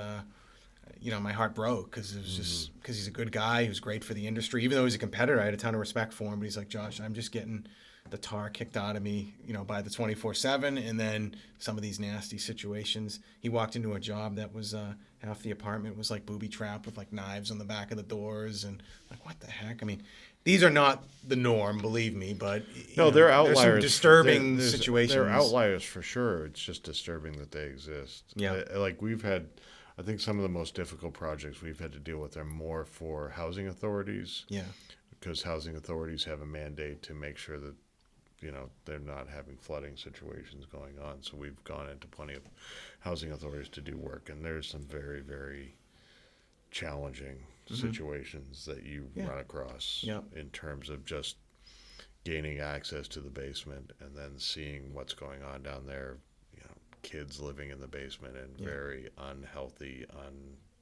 my heart broke because it was just because he's a good guy. He was great for the industry. Even though he's a competitor, I had a ton of respect for him. But he's like, Josh, I'm just getting the tar kicked out of me, by the 24/7, and then some of these nasty situations. He walked into a job that was half the apartment was like booby trapped with like knives on the back of the doors, and like, what the heck? I mean, these are not the norm, believe me, but No, they're outliers. There's some disturbing There's- situations. They're outliers for sure. It's just disturbing that they exist. Yeah. Like we've had, I think some of the most difficult projects we've had to deal with are more for housing authorities. Yeah. Because housing authorities have a mandate to make sure that, they're not having flooding situations going on. So we've gone into plenty of housing authorities to do work, and there's some very, very challenging situations that you run across in terms of just gaining access to the basement and then seeing what's going on down there. Kids living in the basement in very unhealthy,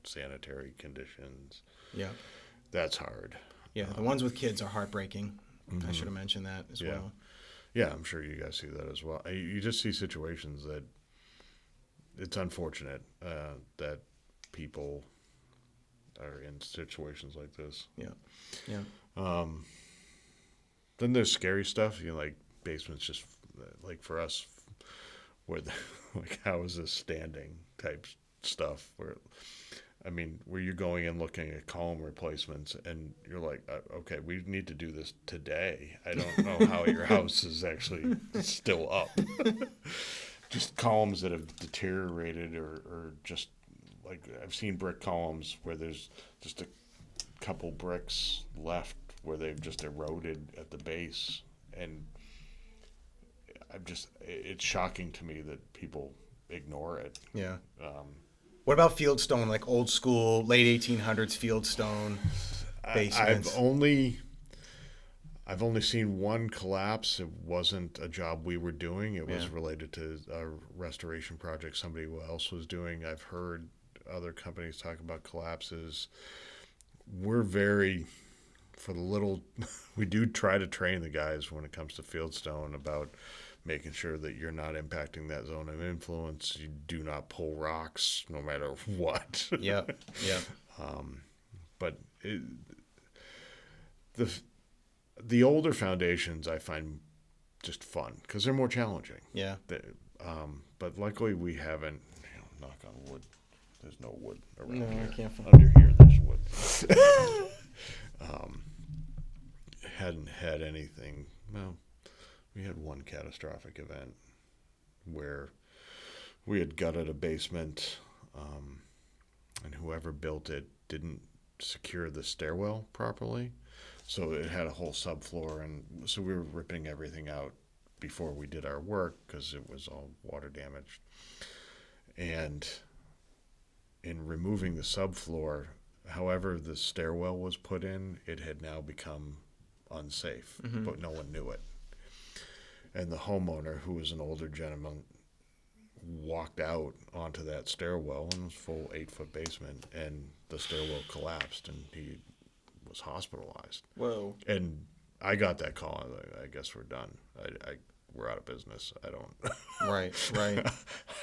unsanitary conditions. Yeah. That's hard. Yeah. The ones with kids are heartbreaking. I should have mentioned that as well. Yeah, I'm sure you guys see that as well. You just see situations that it's unfortunate that people are in situations like this. Yeah. Yeah. Then there's scary stuff, like basements just like for us, where like how is this standing type stuff where you're going and looking at column replacements and you're like, okay, we need to do this today. I don't know how your house is actually still up. Just columns that have deteriorated or just like I've seen brick columns where there's just a couple bricks left where they've just eroded at the base, and it's shocking to me that people ignore it. Yeah. What about fieldstone, like old school, late 1800s fieldstone basements? I've only seen one collapse. It wasn't a job we were doing. It was related to a restoration project somebody else was doing. I've heard other companies talk about collapses. We're we do try to train the guys when it comes to fieldstone about making sure that you're not impacting that zone of influence. You do not pull rocks no matter what. Yeah. But the older foundations I find just fun because they're more challenging. Yeah. But luckily we haven't, knock on wood, there's no wood around here. No, I can't find Under here there's wood. Hadn't had anything, well, we had one catastrophic event where we had gutted a basement, and whoever built it didn't secure the stairwell properly. So it had a whole subfloor, and so we were ripping everything out before we did our work because it was all water damaged. And in removing the subfloor, however the stairwell was put in, it had now become unsafe, but no one knew it. And the homeowner, who was an older gentleman, walked out onto that stairwell, and it was a full 8-foot basement, and the stairwell collapsed, and he was hospitalized. Whoa. And I got that call. I guess we're done. We're out of business. I don't. Right.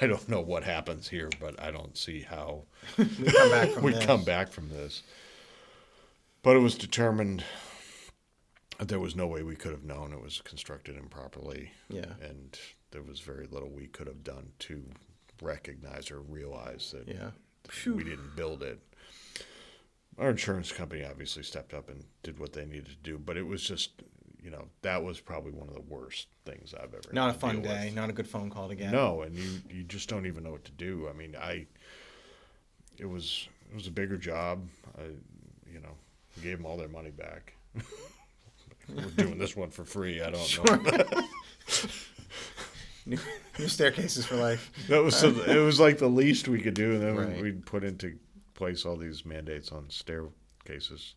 I don't know what happens here, but I don't see how we come back from we this. come back from this. But it was determined that there was no way we could have known it was constructed improperly. Yeah. And there was very little we could have done to recognize or realize that we didn't build it. Our insurance company obviously stepped up and did what they needed to do, but it was just, that was probably one of the worst things I've ever Not a had to fun deal day, with. not a good phone call to get. No, and you just don't even know what to do. I mean, it was a bigger job. Gave them all their money back. We're doing this one for free. I don't know. New staircases for life. It was like the least we could do, and then Right. we'd put into place all these mandates on staircases,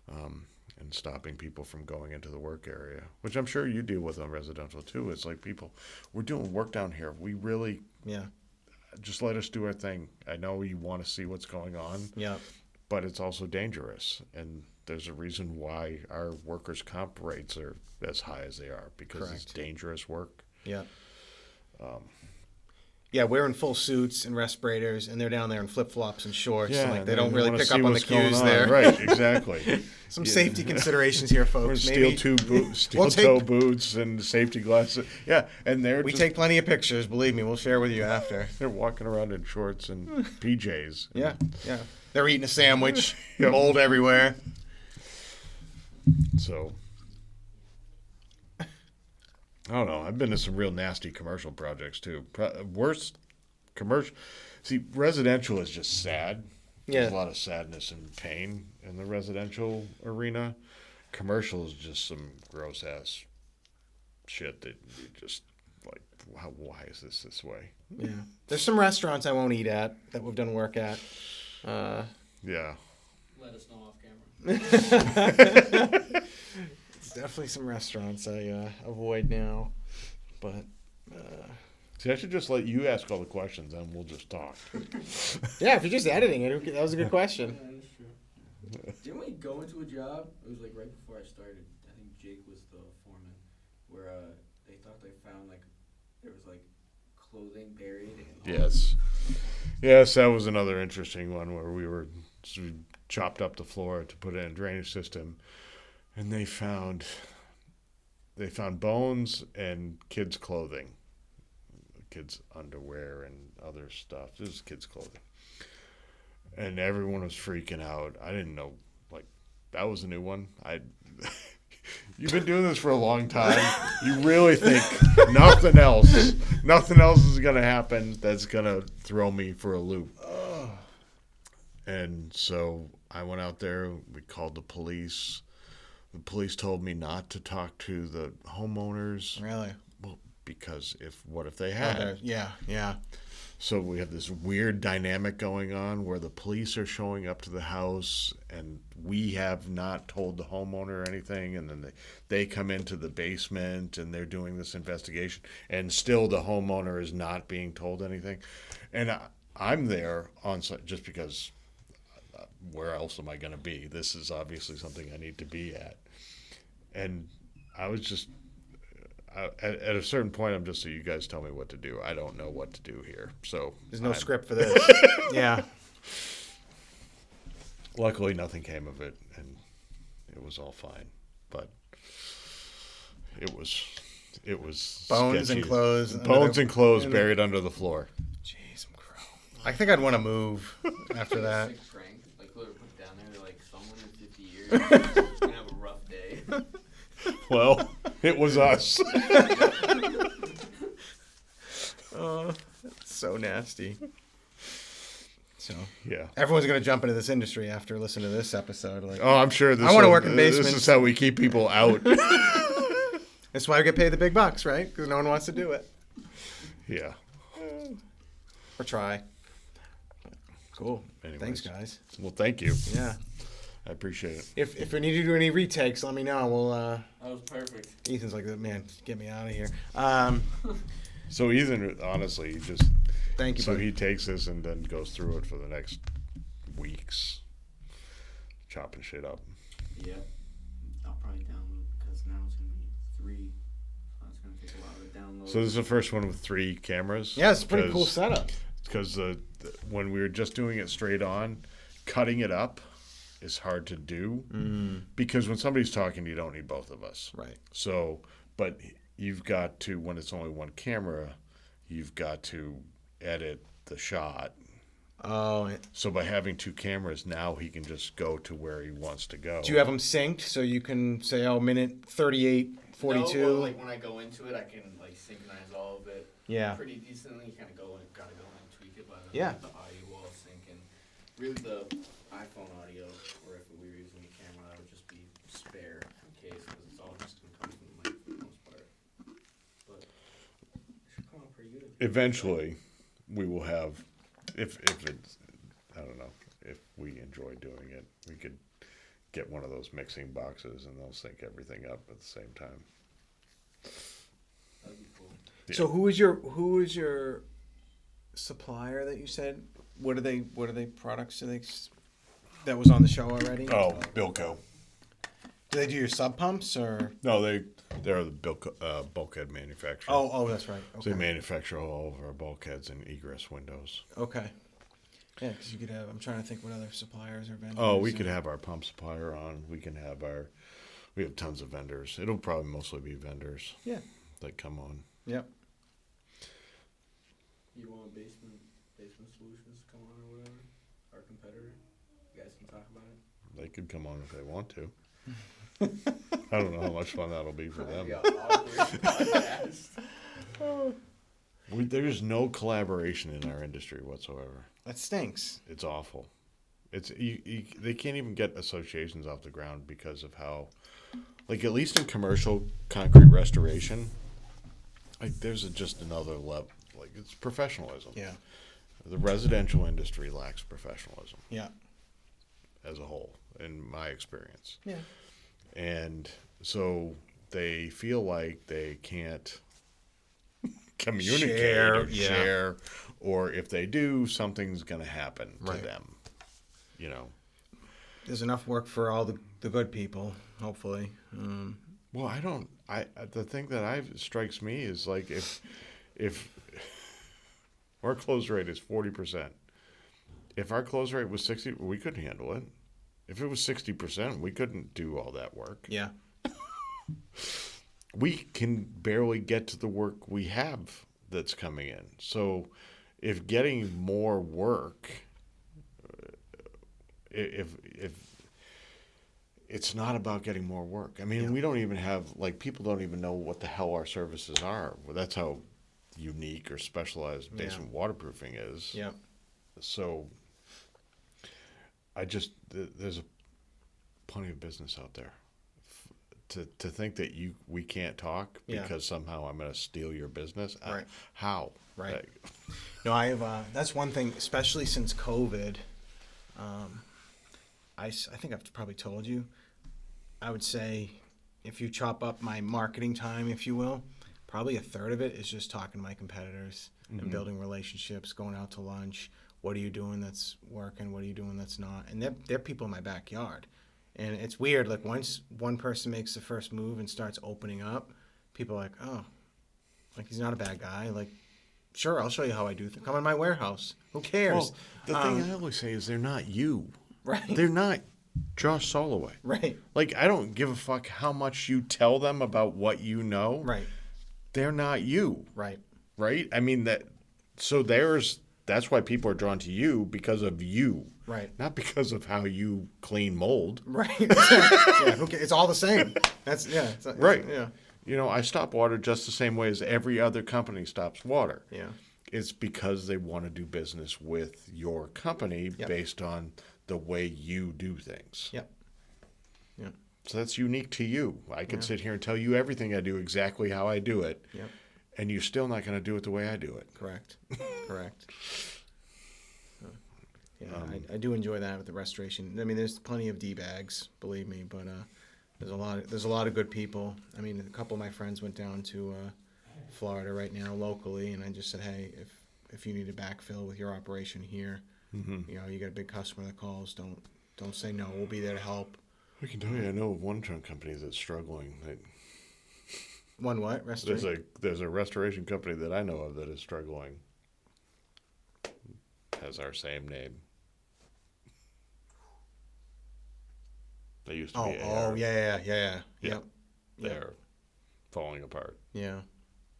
and stopping people from going into the work area, which I'm sure you deal with on residential too. It's like we're doing work down here. We really just let us do our thing. I know you want to see what's going on, but it's also dangerous, and there's a reason why our workers' comp rates are as high as they are, because it's dangerous work. Yeah. yeah, wearing full suits and respirators, and they're down there in flip flops and shorts. Yeah, and like and they don't really wanna pick see up on the what's going cues on. there. Right, exactly. Some Yeah. safety considerations here, Or folks. steel Maybe steel toe boots and safety glasses. Yeah, and we take plenty of pictures. Believe me, we'll share with you after. they're walking around in shorts and PJs. Yeah, yeah. They're eating a sandwich, Yeah. mold everywhere. So I don't know. I've been to some real nasty commercial projects too. Worst commercial. See, residential is just sad. There's a Yeah, lot of sadness and pain in the residential arena. Commercial is just some gross ass shit that you just like. Why is this way? yeah. There's some restaurants I won't eat at that we've done work at. Yeah. Let us know off camera. It's definitely some restaurants I avoid now, but See, I should just let you ask all the questions and we'll just talk. yeah, if you're just editing it, that was a good question. Yeah, that's true. Didn't we go into a job? It was like right before I started. I think Jake was the foreman, where they thought they found like there was like clothing buried. Yes. Yes, that was another interesting one where we chopped up the floor to put in a drainage system, and they found bones and kids' clothing, kids' underwear and other stuff. This is kids' clothing, and everyone was freaking out. I didn't know, like, that was a new one. You've been doing this for a long time. You really think nothing else is gonna happen that's gonna throw me for a loop. And so I went out there. We called the police. The police told me not to talk to the homeowners. Really? Well, because what if they had? Yeah. So we have this weird dynamic going on where the police are showing up to the house and we have not told the homeowner anything, and then they come into the basement and they're doing this investigation, and still the homeowner is not being told anything. And I'm there on site just because where else am I going to be? This is obviously something I need to be at. And I was just at a certain point, I'm just so you guys tell me what to do. I don't know what to do here. So There's no script for this. Yeah. Luckily, nothing came of it, and it was all fine. But it was Bones sketchy. and clothes. Bones and clothes buried under the floor. Jeez, I'm crow. I think I'd want to move after that. Sick prank. Like whoever put down there, they're like, someone in 50 years is gonna have a rough day. Well, it was us. Oh, that's so nasty. So Yeah. everyone's gonna jump into this industry after listening to this episode. Like, Oh, I'm sure this. I wanna work in This basements. is how we keep people out. that's why I get paid the big bucks, right? Because no one wants to do it Yeah. or try. Cool. Anyways. Thanks, guys. Well, thank you. Yeah. I appreciate it. If we need to do any retakes, let me know. We'll. That was perfect. Ethan's like, man, get me out of here. So Ethan, honestly, he just Thank you. so buddy. he takes this and then goes through it for the next weeks, chopping shit up. Yeah. I'll probably download because now it's gonna be 3. So it's gonna take a while to download. So this is the first one with 3 cameras. Yeah, it's a pretty cool setup. Because when we were just doing it straight on, cutting it up is hard to do because when somebody's talking, you don't need both of us. Right. So, but you've got to, when it's only one camera, you've got to edit the shot. Oh, So by having 2 cameras, now he can just go to where he wants to go. do you have them synced so you can say, oh, minute 38, 42? No, well, like when I go into it, I can like synchronize all of it Yeah. pretty decently. You kind of gotta go and tweak it by the, Yeah. the audio will sync and really the iPhone audio, or if we were using a camera, that would just be spare in case because it's all just gonna come from the mic for the most part. But it should come out pretty good. Eventually, we will have, if it's, I don't know, if we enjoy doing it, we could get one of those mixing boxes and they'll sync everything up at the same time. That'd be cool. So who is your supplier that you said? What are they products that was on the show already? Oh, Bilko. Do they do your sub pumps or? No, They're the bulkhead manufacturer. Oh, that's right. So they Okay. manufacture all of our bulkheads and egress windows. Okay. Yeah, because you could have. I'm trying to think what other suppliers or vendors. Oh, we could have our pump supplier on. We can have we have tons of vendors. It'll probably mostly be vendors Yeah. that come on. Yep. You want basement solutions to come on or whatever? Our competitor. You guys can talk about it. They could come on if they want to. I don't know how much fun that'll be for them. Yeah, awkward podcast. There's no collaboration in our industry whatsoever. That stinks. It's awful. It's they can't even get associations off the ground because of how, like, at least in commercial concrete restoration, like there's just another level. Like, it's professionalism. Yeah. The residential industry lacks professionalism Yeah. as a whole, in my experience. Yeah. And so they feel like they can't communicate or Yeah. share, or if they do, something's going to happen to Right. them. You know. There's enough work for all the good people, hopefully. Well, the thing that strikes me is like if our close rate is 40%, if our close rate was 60, we couldn't handle it. If it was 60%, we couldn't do all that work. Yeah. We can barely get to the work we have that's coming in. So if getting more work, if it's not about getting more work. I mean, Yeah. we don't even have, like, people don't even know what the hell our services are. Well, that's how unique or specialized basement waterproofing is. Yeah. So there's plenty of business out there. To think that we can't talk Yeah. because somehow I'm going to steal your business. Right. How? Right. No, I have. That's one thing, especially since COVID. I think I've probably told you. I would say, if you chop up my marketing time, if you will, probably a third of it is just talking to my competitors and building relationships, going out to lunch. What are you doing that's working? What are you doing that's not? And they're people in my backyard. And it's weird. Like, once one person makes the first move and starts opening up, people are like, oh, like, he's not a bad guy. Like, sure, I'll show you how I do things. Come in my warehouse. Who cares? Well, the thing I always say is they're not you. Right. They're not Josh Solloway. Right. Like, I don't give a fuck how much you tell them about what you know. Right. They're not you. Right. Right? I mean, that's why people are drawn to you, because of you. Right. Not because of how you clean mold. Right. Yeah. Okay. It's all the same. Right. Yeah. You know, I stop water just the same way as every other company stops water. Yeah. It's because they want to do business with your company based on the way you do things. Yep. Yep. So that's unique to you. I could sit here and tell you everything I do exactly how I do it, Yep. and you're still not going to do it the way I do it. Correct. Correct. Yeah, I do enjoy that with the restoration. I mean, there's plenty of D-bags, believe me, but there's a lot of good people. I mean, a couple of my friends went down to Florida right now locally, and I just said, hey, if you need a backfill with your operation here, you know, you got a big customer that calls, don't say no. We'll be there to help. I can tell you, I know of one trunk company that's struggling. One what? Restoration? There's a restoration company that I know of that is struggling. Has our same name. They used to be AR. Yeah. Yep. They're falling apart. Yeah.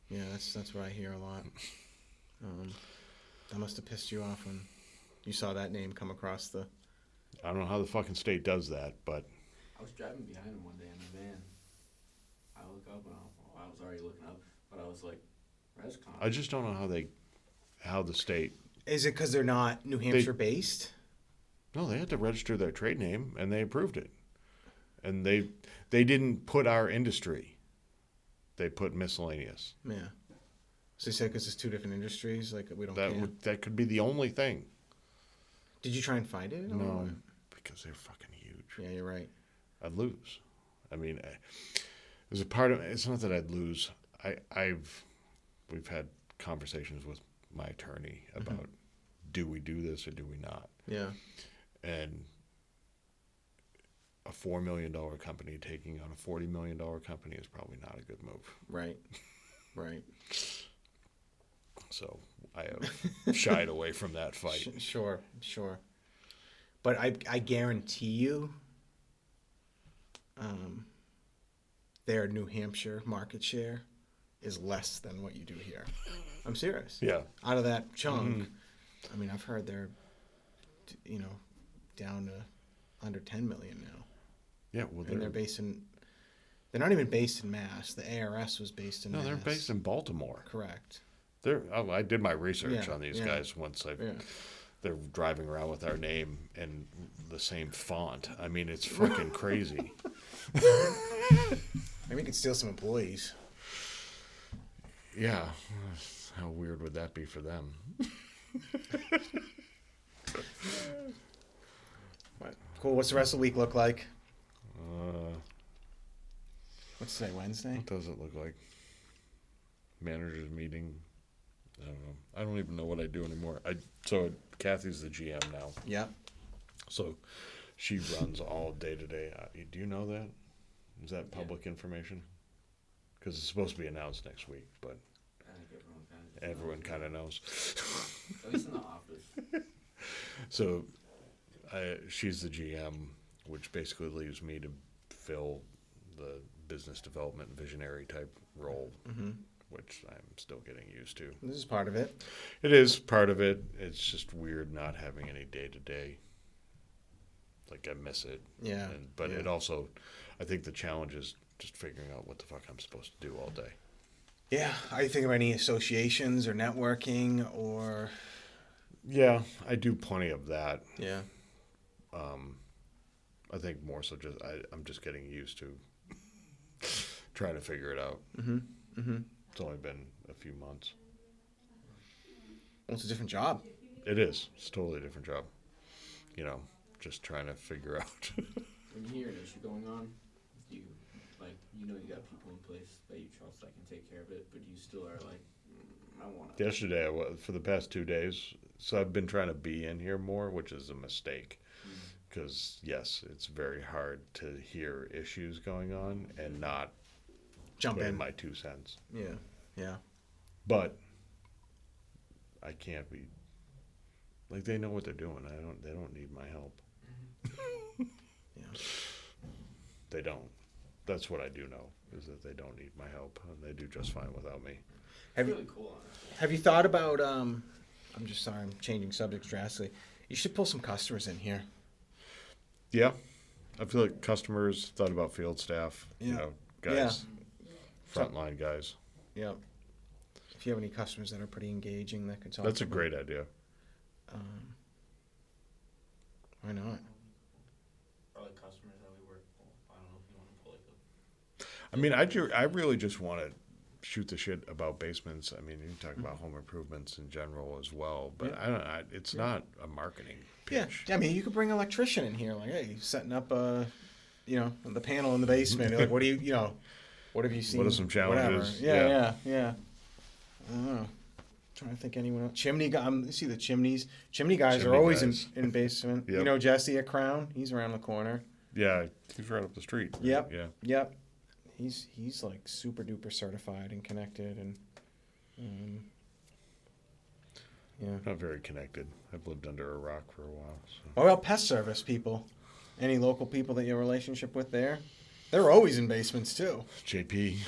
Yeah, that's what I hear a lot. That must have pissed you off when you saw that name come across the... I don't know how the fucking state does that, but I was driving behind him one day in the van. I look up and I was already looking up, but I was like, Rescom. I just don't know how the state. Is it because they're not New Hampshire based? No, they had to register their trade name, and they approved it. And they didn't put our industry. They put miscellaneous. Yeah. So you said because it's two different industries, like we don't care? That could be the only thing. Did you try and find it? No, because they're fucking huge. Yeah, you're right. I'd lose. I mean, there's a part of it's not that I'd lose. We've had conversations with my attorney about do we do this or do we not? Yeah. And a $4 million company taking on a $40 million company is probably not a good move. Right. Right. So I have shied away from that fight. Sure. Sure. But I guarantee you, their New Hampshire market share is less than what you do here. I'm serious. Yeah. Out of that chunk, I mean, I've heard they're, down to under 10 million now. Yeah. Well, And they're not even based in Mass. The ARS was based in Mass. they're based in Baltimore. Correct. I did my research Yeah, on these yeah. guys once. They're driving around with our name and the same font. I mean, it's fucking crazy. Maybe we could steal some employees. Yeah. How weird would that be for them? Cool. What's the rest of the week look like? Uh, What's today, Wednesday? what does it look like? Manager's meeting. I don't know. I don't even know what I do anymore. So Kathy's the GM now. Yep. So she runs all day to day. Do you know that? Is that public information? Because it's supposed to be announced next week, but I think everyone kind of knows. At least in the office. So she's the GM, which basically leaves me to fill the business development visionary type role, which I'm still getting used to. This is part of it. It is part of it. It's just weird not having any day to day. Like I miss it. Yeah. But it also, I think the challenge is just figuring out what the fuck I'm supposed to do all day. Yeah. Are you thinking of any associations or networking or? Yeah, I do plenty of that. Yeah. I think more so just I'm just getting used to trying to figure it out. It's only been a few months. Well, it's a different job. It is. It's a totally different job. Just trying to figure out. When you hear an issue going on, you you got people in place that you trust that can take care of it, but you still are like, I want to. Yesterday, for the past 2 days, so I've been trying to be in here more, which is a mistake. Because, yes, it's very hard to hear issues going on and not Jump put in in. my 2 cents. Yeah. Yeah. But I can't be like they know what they're doing. They don't need my help. Yeah. They don't. That's what I do know, is that they don't need my help, and they do just fine without me. Have Really you cool, honestly. Have you thought about? I'm just sorry. I'm changing subjects drastically. You should pull some customers in here. Yeah. I feel like customers thought about field staff, Yeah. guys, frontline guys. Yeah. If you have any customers that are pretty engaging, that could talk. That's a about, great idea. Why not? Probably customers that we work for. I don't know if you want to pull like I mean, I really just want to shoot the shit about basements. I mean, you can talk about home improvements in general as well, but it's not a marketing pitch. Yeah. I mean, you could bring an electrician in here, like, hey, setting up the panel in the basement. You're like, what do what have you seen? What are some challenges? Whatever. Yeah. I don't know. Trying to think anyone else. Chimney guy. You see the chimneys. Chimney guys Chimney are always guys. in basement. Yep. You know Jesse at Crown. He's around the corner. Yeah, he's right up the street. Right? Yep. Yeah. Yep. He's like super duper certified and connected and. Yeah. Not very connected. I've lived under a rock for a while. So. What about pest service people? Any local people that you have a relationship with there? They're always in basements too. JP,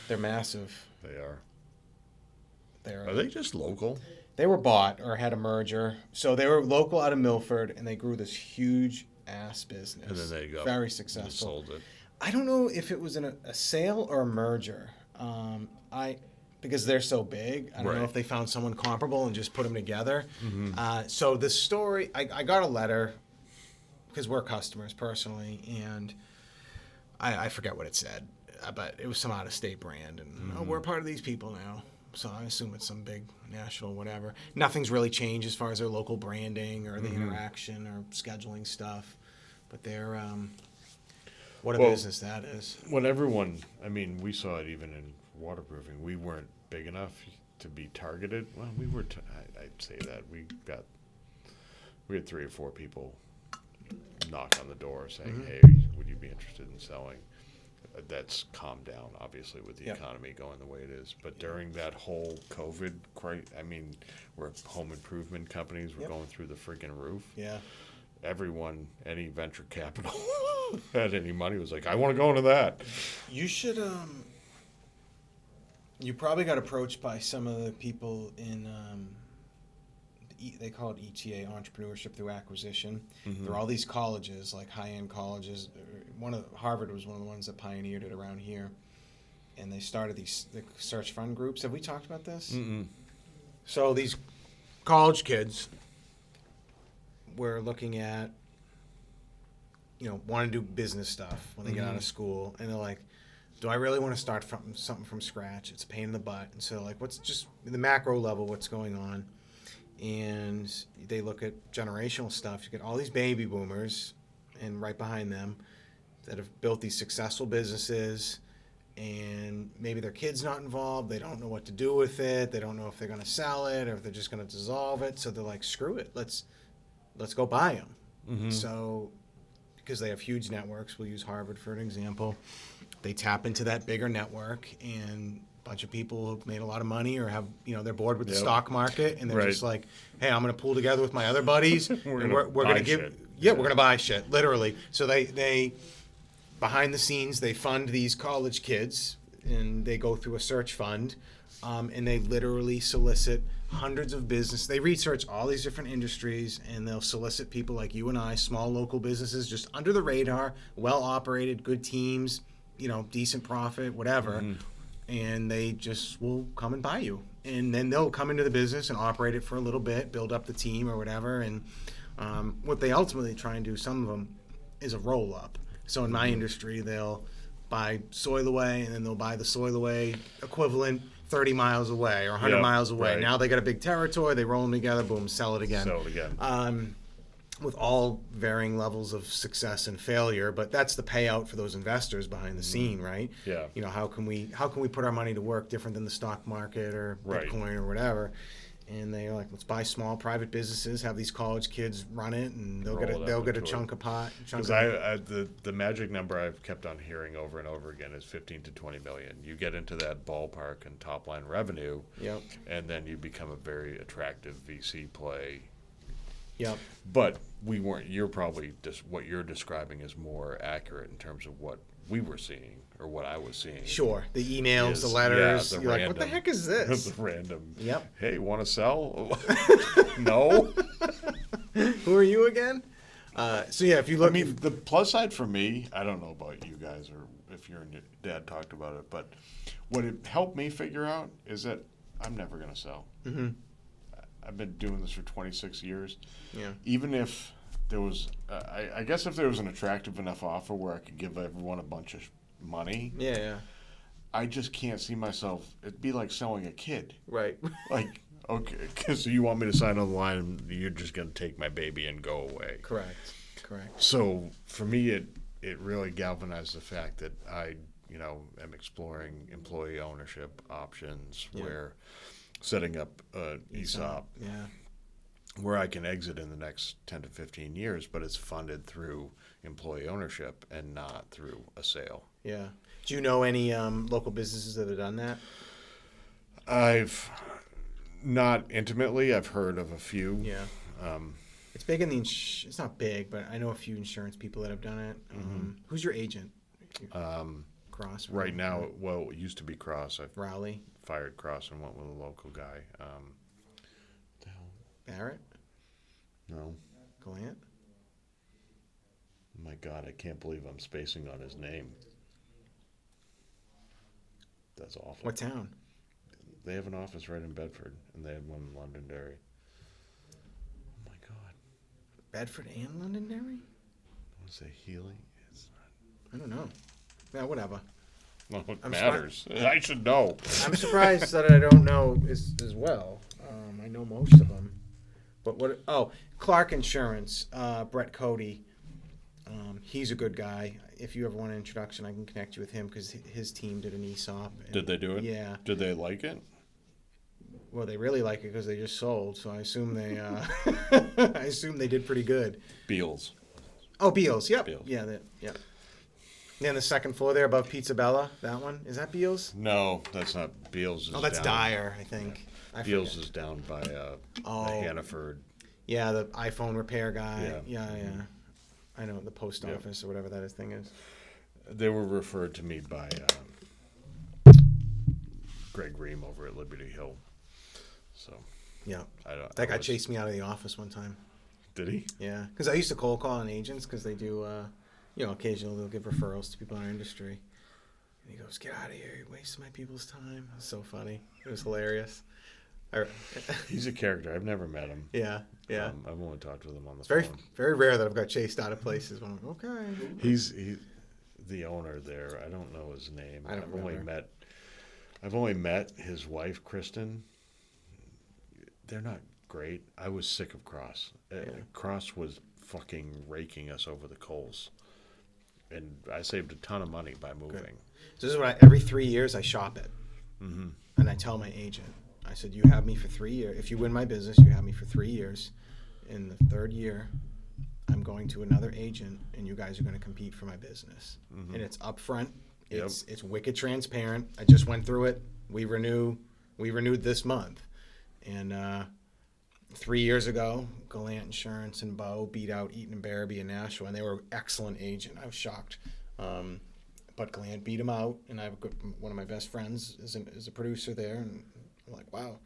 They're massive. they are. They're Are they just local? They were bought or had a merger. So they were local out of Milford and they grew this huge ass business. And then they got very just successful. sold it. I don't know if it was a sale or a merger. Because they're so big, I don't know Right. if they found someone comparable and just put them together. So the story, I got a letter because we're customers personally, and I forget what it said, but it was some out-of-state brand, and we're part of these people now. So I assume it's some big national whatever. Nothing's really changed as far as their local branding or the interaction or scheduling stuff, but they're what a business that is. When everyone, I mean, we saw it even in waterproofing. We weren't big enough to be targeted. Well, we were. I'd say that we had 3 or 4 people knock on the door saying, "Hey, would you be interested in selling?" That's calmed down, obviously, with the Yep. economy going the way it is. But during that whole COVID crisis, I mean, where home improvement companies were Yep. going through the freaking roof, Yeah. everyone, any venture capital had any money was like, "I want to go into that." You should. You probably got approached by some of the people in. They call it ETA, entrepreneurship through acquisition. Mhm. There are all these colleges, like high-end colleges. Harvard was one of the ones that pioneered it around here, and they started the search fund groups. Have we talked about this? Mm-mm. So these college kids were looking at, want to do business stuff when they get out of school, and they're like, do I really want to start from something from scratch? It's a pain in the butt. And so, like, what's just the macro level, what's going on? And they look at generational stuff. You get all these baby boomers, and right behind them, that have built these successful businesses, and maybe their kid's not involved. They don't know what to do with it. They don't know if they're going to sell it or if they're just going to dissolve it. So they're like, screw it. Let's go buy them. Mm-hmm. So because they have huge networks, we'll use Harvard for an example. They tap into that bigger network, and a bunch of people who've made a lot of money or have, they're bored with the Yep. stock market, and they're Right. just like, hey, I'm going to pull together with my other buddies. We're and gonna we're buy going to give, shit. yeah, we're going to buy shit, literally. So they behind the scenes, they fund these college kids, and they go through a search fund, and they literally solicit hundreds of business. They research all these different industries, and they'll solicit people like you and I, small local businesses, just under the radar, well operated, good teams, decent profit, whatever. And they just will come and buy you, and then they'll come into the business and operate it for a little bit, build up the team or whatever. And what they ultimately try and do, some of them, is a roll up. So in my industry, they'll buy Solloway, and then they'll buy the Solloway equivalent 30 miles away or 100 Yep, miles away. right. Now they got a big territory, they roll them together, boom, sell it again. Sell it again. With all varying levels of success and failure, but that's the payout for those investors behind the scene, right? Yeah. How can we put our money to work different than the stock market or Right. Bitcoin or whatever? And they're like, let's buy small private businesses, have these college kids run it, and they'll Roll get it up a into chunk it. of pot. Because the magic number I've kept on hearing over and over again is 15 to 20 million. You get into that ballpark and top line revenue, Yep. and then you become a very attractive VC play. Yep. But we weren't. You're probably just what you're describing is more accurate in terms of what we were seeing or what I was seeing. Sure. The emails, Is- the letters. yeah, the You're like, what the random- heck is this? The random. Yep. Hey, want to sell? No. Who are you again? So yeah, if you look, I mean, the plus side for me, I don't know about you guys or if your dad talked about it, but what it helped me figure out is that I'm never going to sell. mm-hmm. I've been doing this for 26 years. Yeah. Even if there was, I guess if there was an attractive enough offer where I could give everyone a bunch of money, Yeah. I just can't see myself. It'd be like selling a kid. Right. Like, okay, because you want me to sign on the line and you're just going to take my baby and go away. Correct. So for me, it really galvanized the fact that I, am exploring employee ownership options Yeah. where setting up an ESOP Yeah. where I can exit in the next 10 to 15 years, but it's funded through employee ownership and not through a sale. Yeah. Do you know any local businesses that have done that? I've not intimately. I've heard of a few. Yeah. It's big in the. It's not big, but I know a few insurance people that have done it. Who's your agent? Cross. Right now, well, it used to be Cross. I've Rowley, fired Cross and went with a local guy. The hell? Barrett, No. Gallant. My God, I can't believe I'm spacing on his name. That's awful. What town? They have an office right in Bedford, and they had one in Londonderry. Oh my God. Bedford and Londonderry? I want to say Healy. It's I don't know. Yeah, whatever. not. Well, it I'm matters. I should know. I'm surprised that I don't know as well. I know most of them. But what? Oh, Clark Insurance. Brett Cody. He's a good guy. If you ever want an introduction, I can connect you with him because his team did an ESOP. And, Did they do it? Yeah. Did they like it? Well, they really like it because they just sold. So I assume they. I assume they did pretty good. Beals. Oh, Beals. Yep. Beals. Yeah. Yep. Then the second floor there above Pizza Bella. That one is that Beals? No, that's not Beals. Is Oh, that's down, Dyer, I think. I Beals forget. is down by Oh. Hannaford. Yeah, the iPhone repair guy. Yeah. Yeah. I know the post Yep. office or whatever that thing is. They were referred to me by Greg Ream over at Liberty Hill. So Yeah. I don't. That guy chased me out of the office one time. Did he? Yeah, because I used to cold call on agents because they do, occasionally they'll give referrals to people in our industry. And he goes, "Get out of here! You're wasting my people's time." It was so funny. It was hilarious. He's a character. I've never met him. Yeah. I've only talked with him on the It's very, phone. very rare that I've got chased out of places. When I'm like, okay. He's the owner there. I don't know his name. I don't remember. I've only met his wife, Kristen. They're not great. I was sick of Cross. Cross was fucking raking us over the coals. And I saved a ton of money by moving. Good. So this is what every 3 years I shop it. Mm-hmm. And I tell my agent, I said, you have me for 3 years. If you win my business, you have me for 3 years. In the third year, I'm going to another agent, and you guys are going to compete for my business. Mm-hmm. And it's upfront. Yep. It's wicked transparent. I just went through it. We renewed this month. And 3 years ago, Gallant Insurance and Bo beat out Eaton and Barabee and Nashua, and they were an excellent agent. I was shocked. But Gallant beat him out, and I have one of my best friends is a producer there, and I'm like, wow.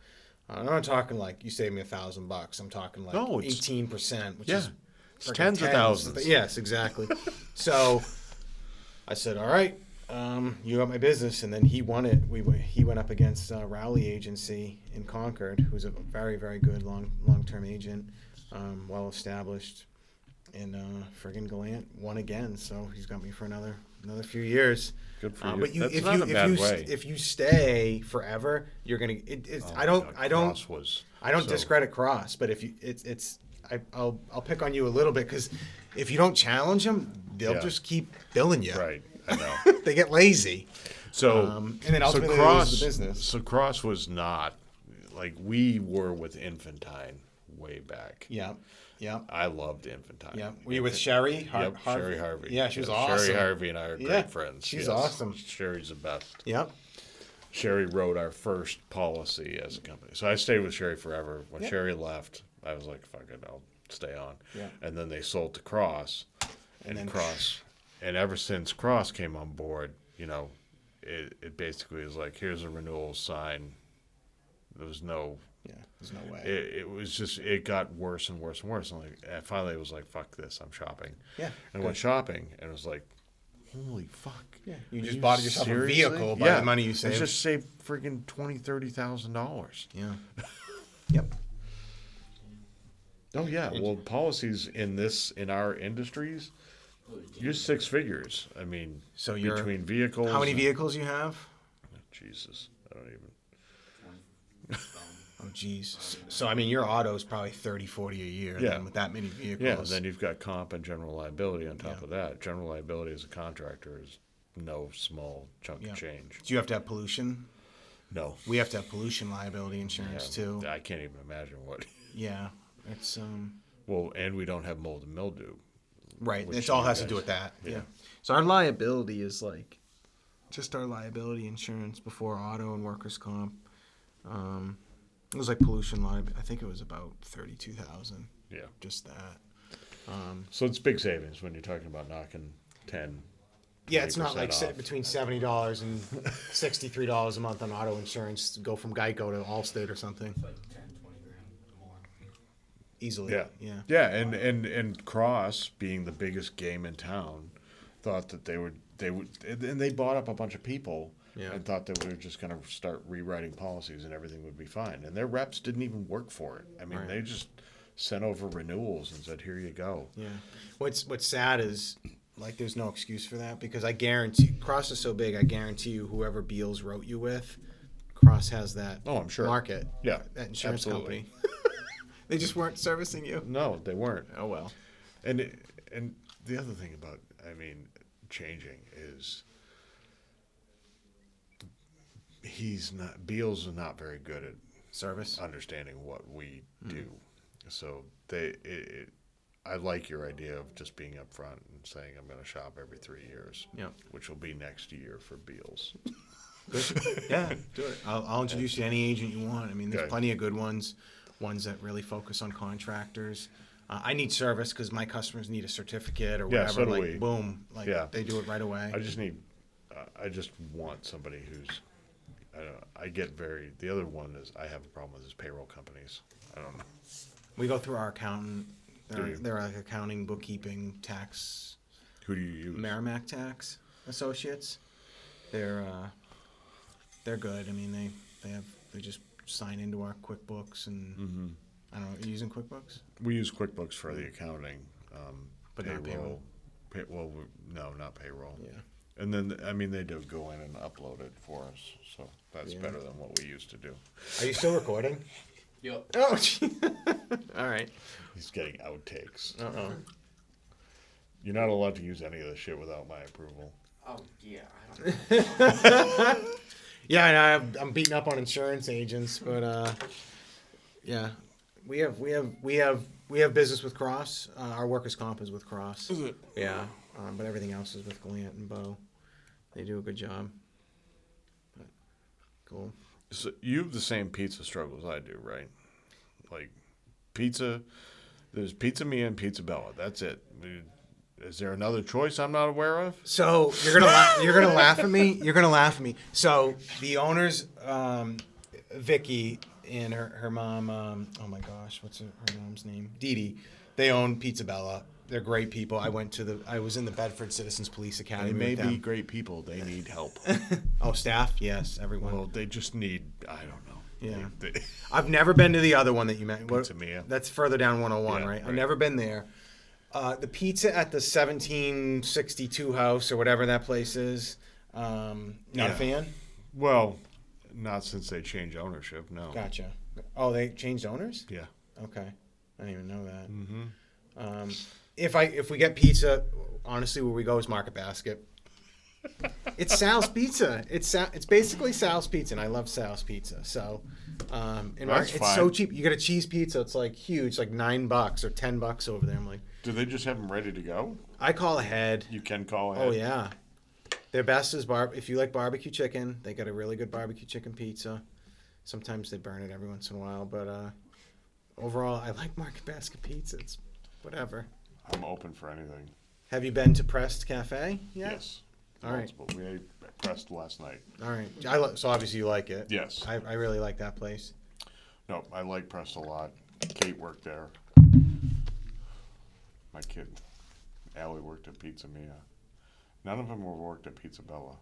I'm not talking like you saved me $1,000. I'm talking like 18%, which is it's tens of thousands. Yes, exactly. So I said, all right, you got my business, and then he won it. He went up against Rowley Agency in Concord, who's a very, very good long-term agent, well established, and friggin' Gallant won again. So he's got me for another few years. Good for you. But That's not a bad way. if you stay forever, you're gonna. I don't discredit Cross, but if you, I'll pick on you a little bit because if you don't challenge them, they'll just keep billing you. Right, I know. They get lazy. So and then ultimately they lose the business. So Cross was not like we were with Infantine way back. Yeah. I loved Infantine. Yeah. Were you with Sherry? Yep, Sherry Harvey. Yeah, she was awesome. Sherry Harvey and I are great friends. She's awesome. Sherry's the best. Yep. Sherry wrote our first policy as a company. So I stayed with Sherry forever. When Sherry left, I was like, fuck it, I'll stay on. Yeah. And then they sold to Cross. And ever since Cross came on board, it basically is like, here's a renewal sign. There's no way. It was just, it got worse and worse and worse. And finally it was like, fuck this, I'm shopping. Yeah. And I went shopping, and it was like, holy fuck. Yeah. You just bought yourself seriously? a vehicle by the money you saved. I just saved freaking $20,000-$30,000. Yeah. Yep. Oh yeah. Well, policies in our industries, you're six figures. I mean, So you're between vehicles. How many vehicles you have? Jesus, I don't even. Oh, geez. So, I mean, your auto is probably 30, 40 a year then with that many vehicles. Yeah, then you've got comp and general liability on top Yeah. of that. General liability as a contractor is no small chunk of change. Do you have to have pollution? No. We have to have pollution liability insurance, too. I can't even imagine what. Yeah. It's, Well, and we don't have mold and mildew. right. Which It all you has to guys- do with that. yeah. So our liability is like just our liability insurance before auto and workers' comp. It was like pollution liability. I think it was about 32,000. Yeah. Just that. So it's big savings when you're talking about knocking 10. Yeah, it's not like 20% off. between $70 and $63 a month on auto insurance to go from Geico to Allstate or something. It's like 10, 20 grand more. Easily. Yeah. Yeah. Yeah, and Cross, being the biggest game in town, thought that they would, and they bought up a bunch of people and thought that we were just going to start rewriting policies and everything would be fine. And their reps didn't even work for it. I mean, they just sent over renewals and said, here you go. Yeah. What's sad is, like, there's no excuse for that because I guarantee, Cross is so big, I guarantee you whoever Beals wrote you with, Cross has that I'm sure. market. Yeah, That insurance absolutely. company. They just weren't servicing you. No, they weren't. Oh, well. And the other thing about, changing is Beals is not very good at Service. understanding what we do. So I like your idea of just being upfront and saying I'm going to shop every 3 years. Yep. Which will be next year for Beals. Good. Yeah, do it. I'll introduce you to any agent you want. I mean, there's Okay. plenty of good ones that really focus on contractors. I need service because my customers need a certificate or Yeah, whatever. so do like, we. boom, like Yeah. they do it right away. I just want somebody who's, I don't know, the other one is, I have a problem with is payroll companies. I don't know. We go through our accountant. Do you? They're like accounting, bookkeeping, tax, Who do you use? Merrimack Tax Associates. They're good. I mean, they just sign into our QuickBooks and I don't know. Are you using QuickBooks? We use QuickBooks for the accounting. But not payroll? No, not payroll. Yeah. And then, I mean, they do go in and upload it for us, so that's Yeah. better than what we used to do. Are you still recording? Yep. Oh, gee. All right. He's getting outtakes. Uh-oh. You're not allowed to use any of this shit without my approval. Oh yeah, I don't know. Yeah, and I'm beating up on insurance agents, but yeah, we have business with Cross. Our workers' comp is with Cross. Is it? Yeah, but everything else is with Gallant and Bo. They do a good job. But, cool. So you have the same pizza struggles I do, right? Like pizza, there's Pizza Mia and Pizza Bella. That's it. Is there another choice I'm not aware of? So you're gonna laugh at me. You're gonna laugh at me. So the owners, Vicky and her mom. Oh my gosh, what's her mom's name? Dee Dee. They own Pizza Bella. They're great people. I was in the Bedford Citizens Police Academy. They may with them. be great people. They need help. Oh, staff? Yes, everyone. Well, they just need, I don't know. Yeah. They- I've never been to the other one that you mentioned. Pizza Mia. That's further down 101, Yeah, right? I've right. never been there. The pizza at the 1762 house or whatever that place is. Not Yeah. a fan? well, not since they changed ownership, no. Gotcha. Oh, they changed owners? Yeah. Okay. I didn't even know that. Mm-hmm. If we get pizza, honestly, where we go is Market Basket. It's Sal's Pizza. It's basically Sal's Pizza, and I love Sal's Pizza. So, That's it's fine. so cheap. You get a cheese pizza, it's like huge, like $9 or $10 over there. I'm like, Do they just have them ready to go? I call ahead. You can call ahead. Oh yeah, their best is if you like barbecue chicken, they got a really good barbecue chicken pizza. Sometimes they burn it every once in a while, but overall, I like Market Basket Pizza. It's whatever. I'm open for anything. Have you been to Pressed Cafe yet? Yes. All right. Multiple. We ate Pressed last night. All right. So obviously you like it. Yes. I really like that place. No, I like Pressed a lot. Kate worked there. My kid, Allie, worked at Pizza Mia. None of them were worked at Pizza Bella.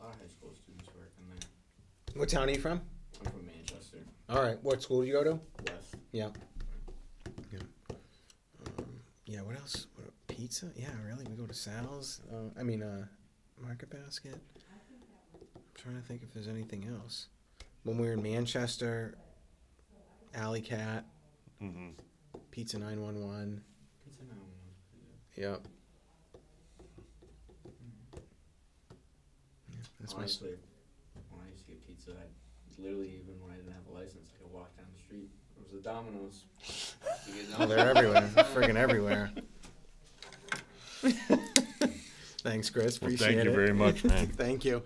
A lot of high school students work in there. What town are you from? I'm from Manchester, All right. What school did you go to? West. Yeah. Yeah. What else? Pizza? Yeah, really. We go to Sal's. Market Basket. I'm trying to think if there's anything else. When we were in Manchester, Alley Cat, Mm-hmm. Pizza 911. Pizza now. Yep. Yeah, that's my. Honestly, when I used to get pizza, literally, even when I didn't have a license, I could walk down the street. There was a Domino's. You guys know? Oh, they're everywhere. They're friggin' everywhere. Thanks, Chris. Well, Appreciate it. thank you very much, man. Thank you.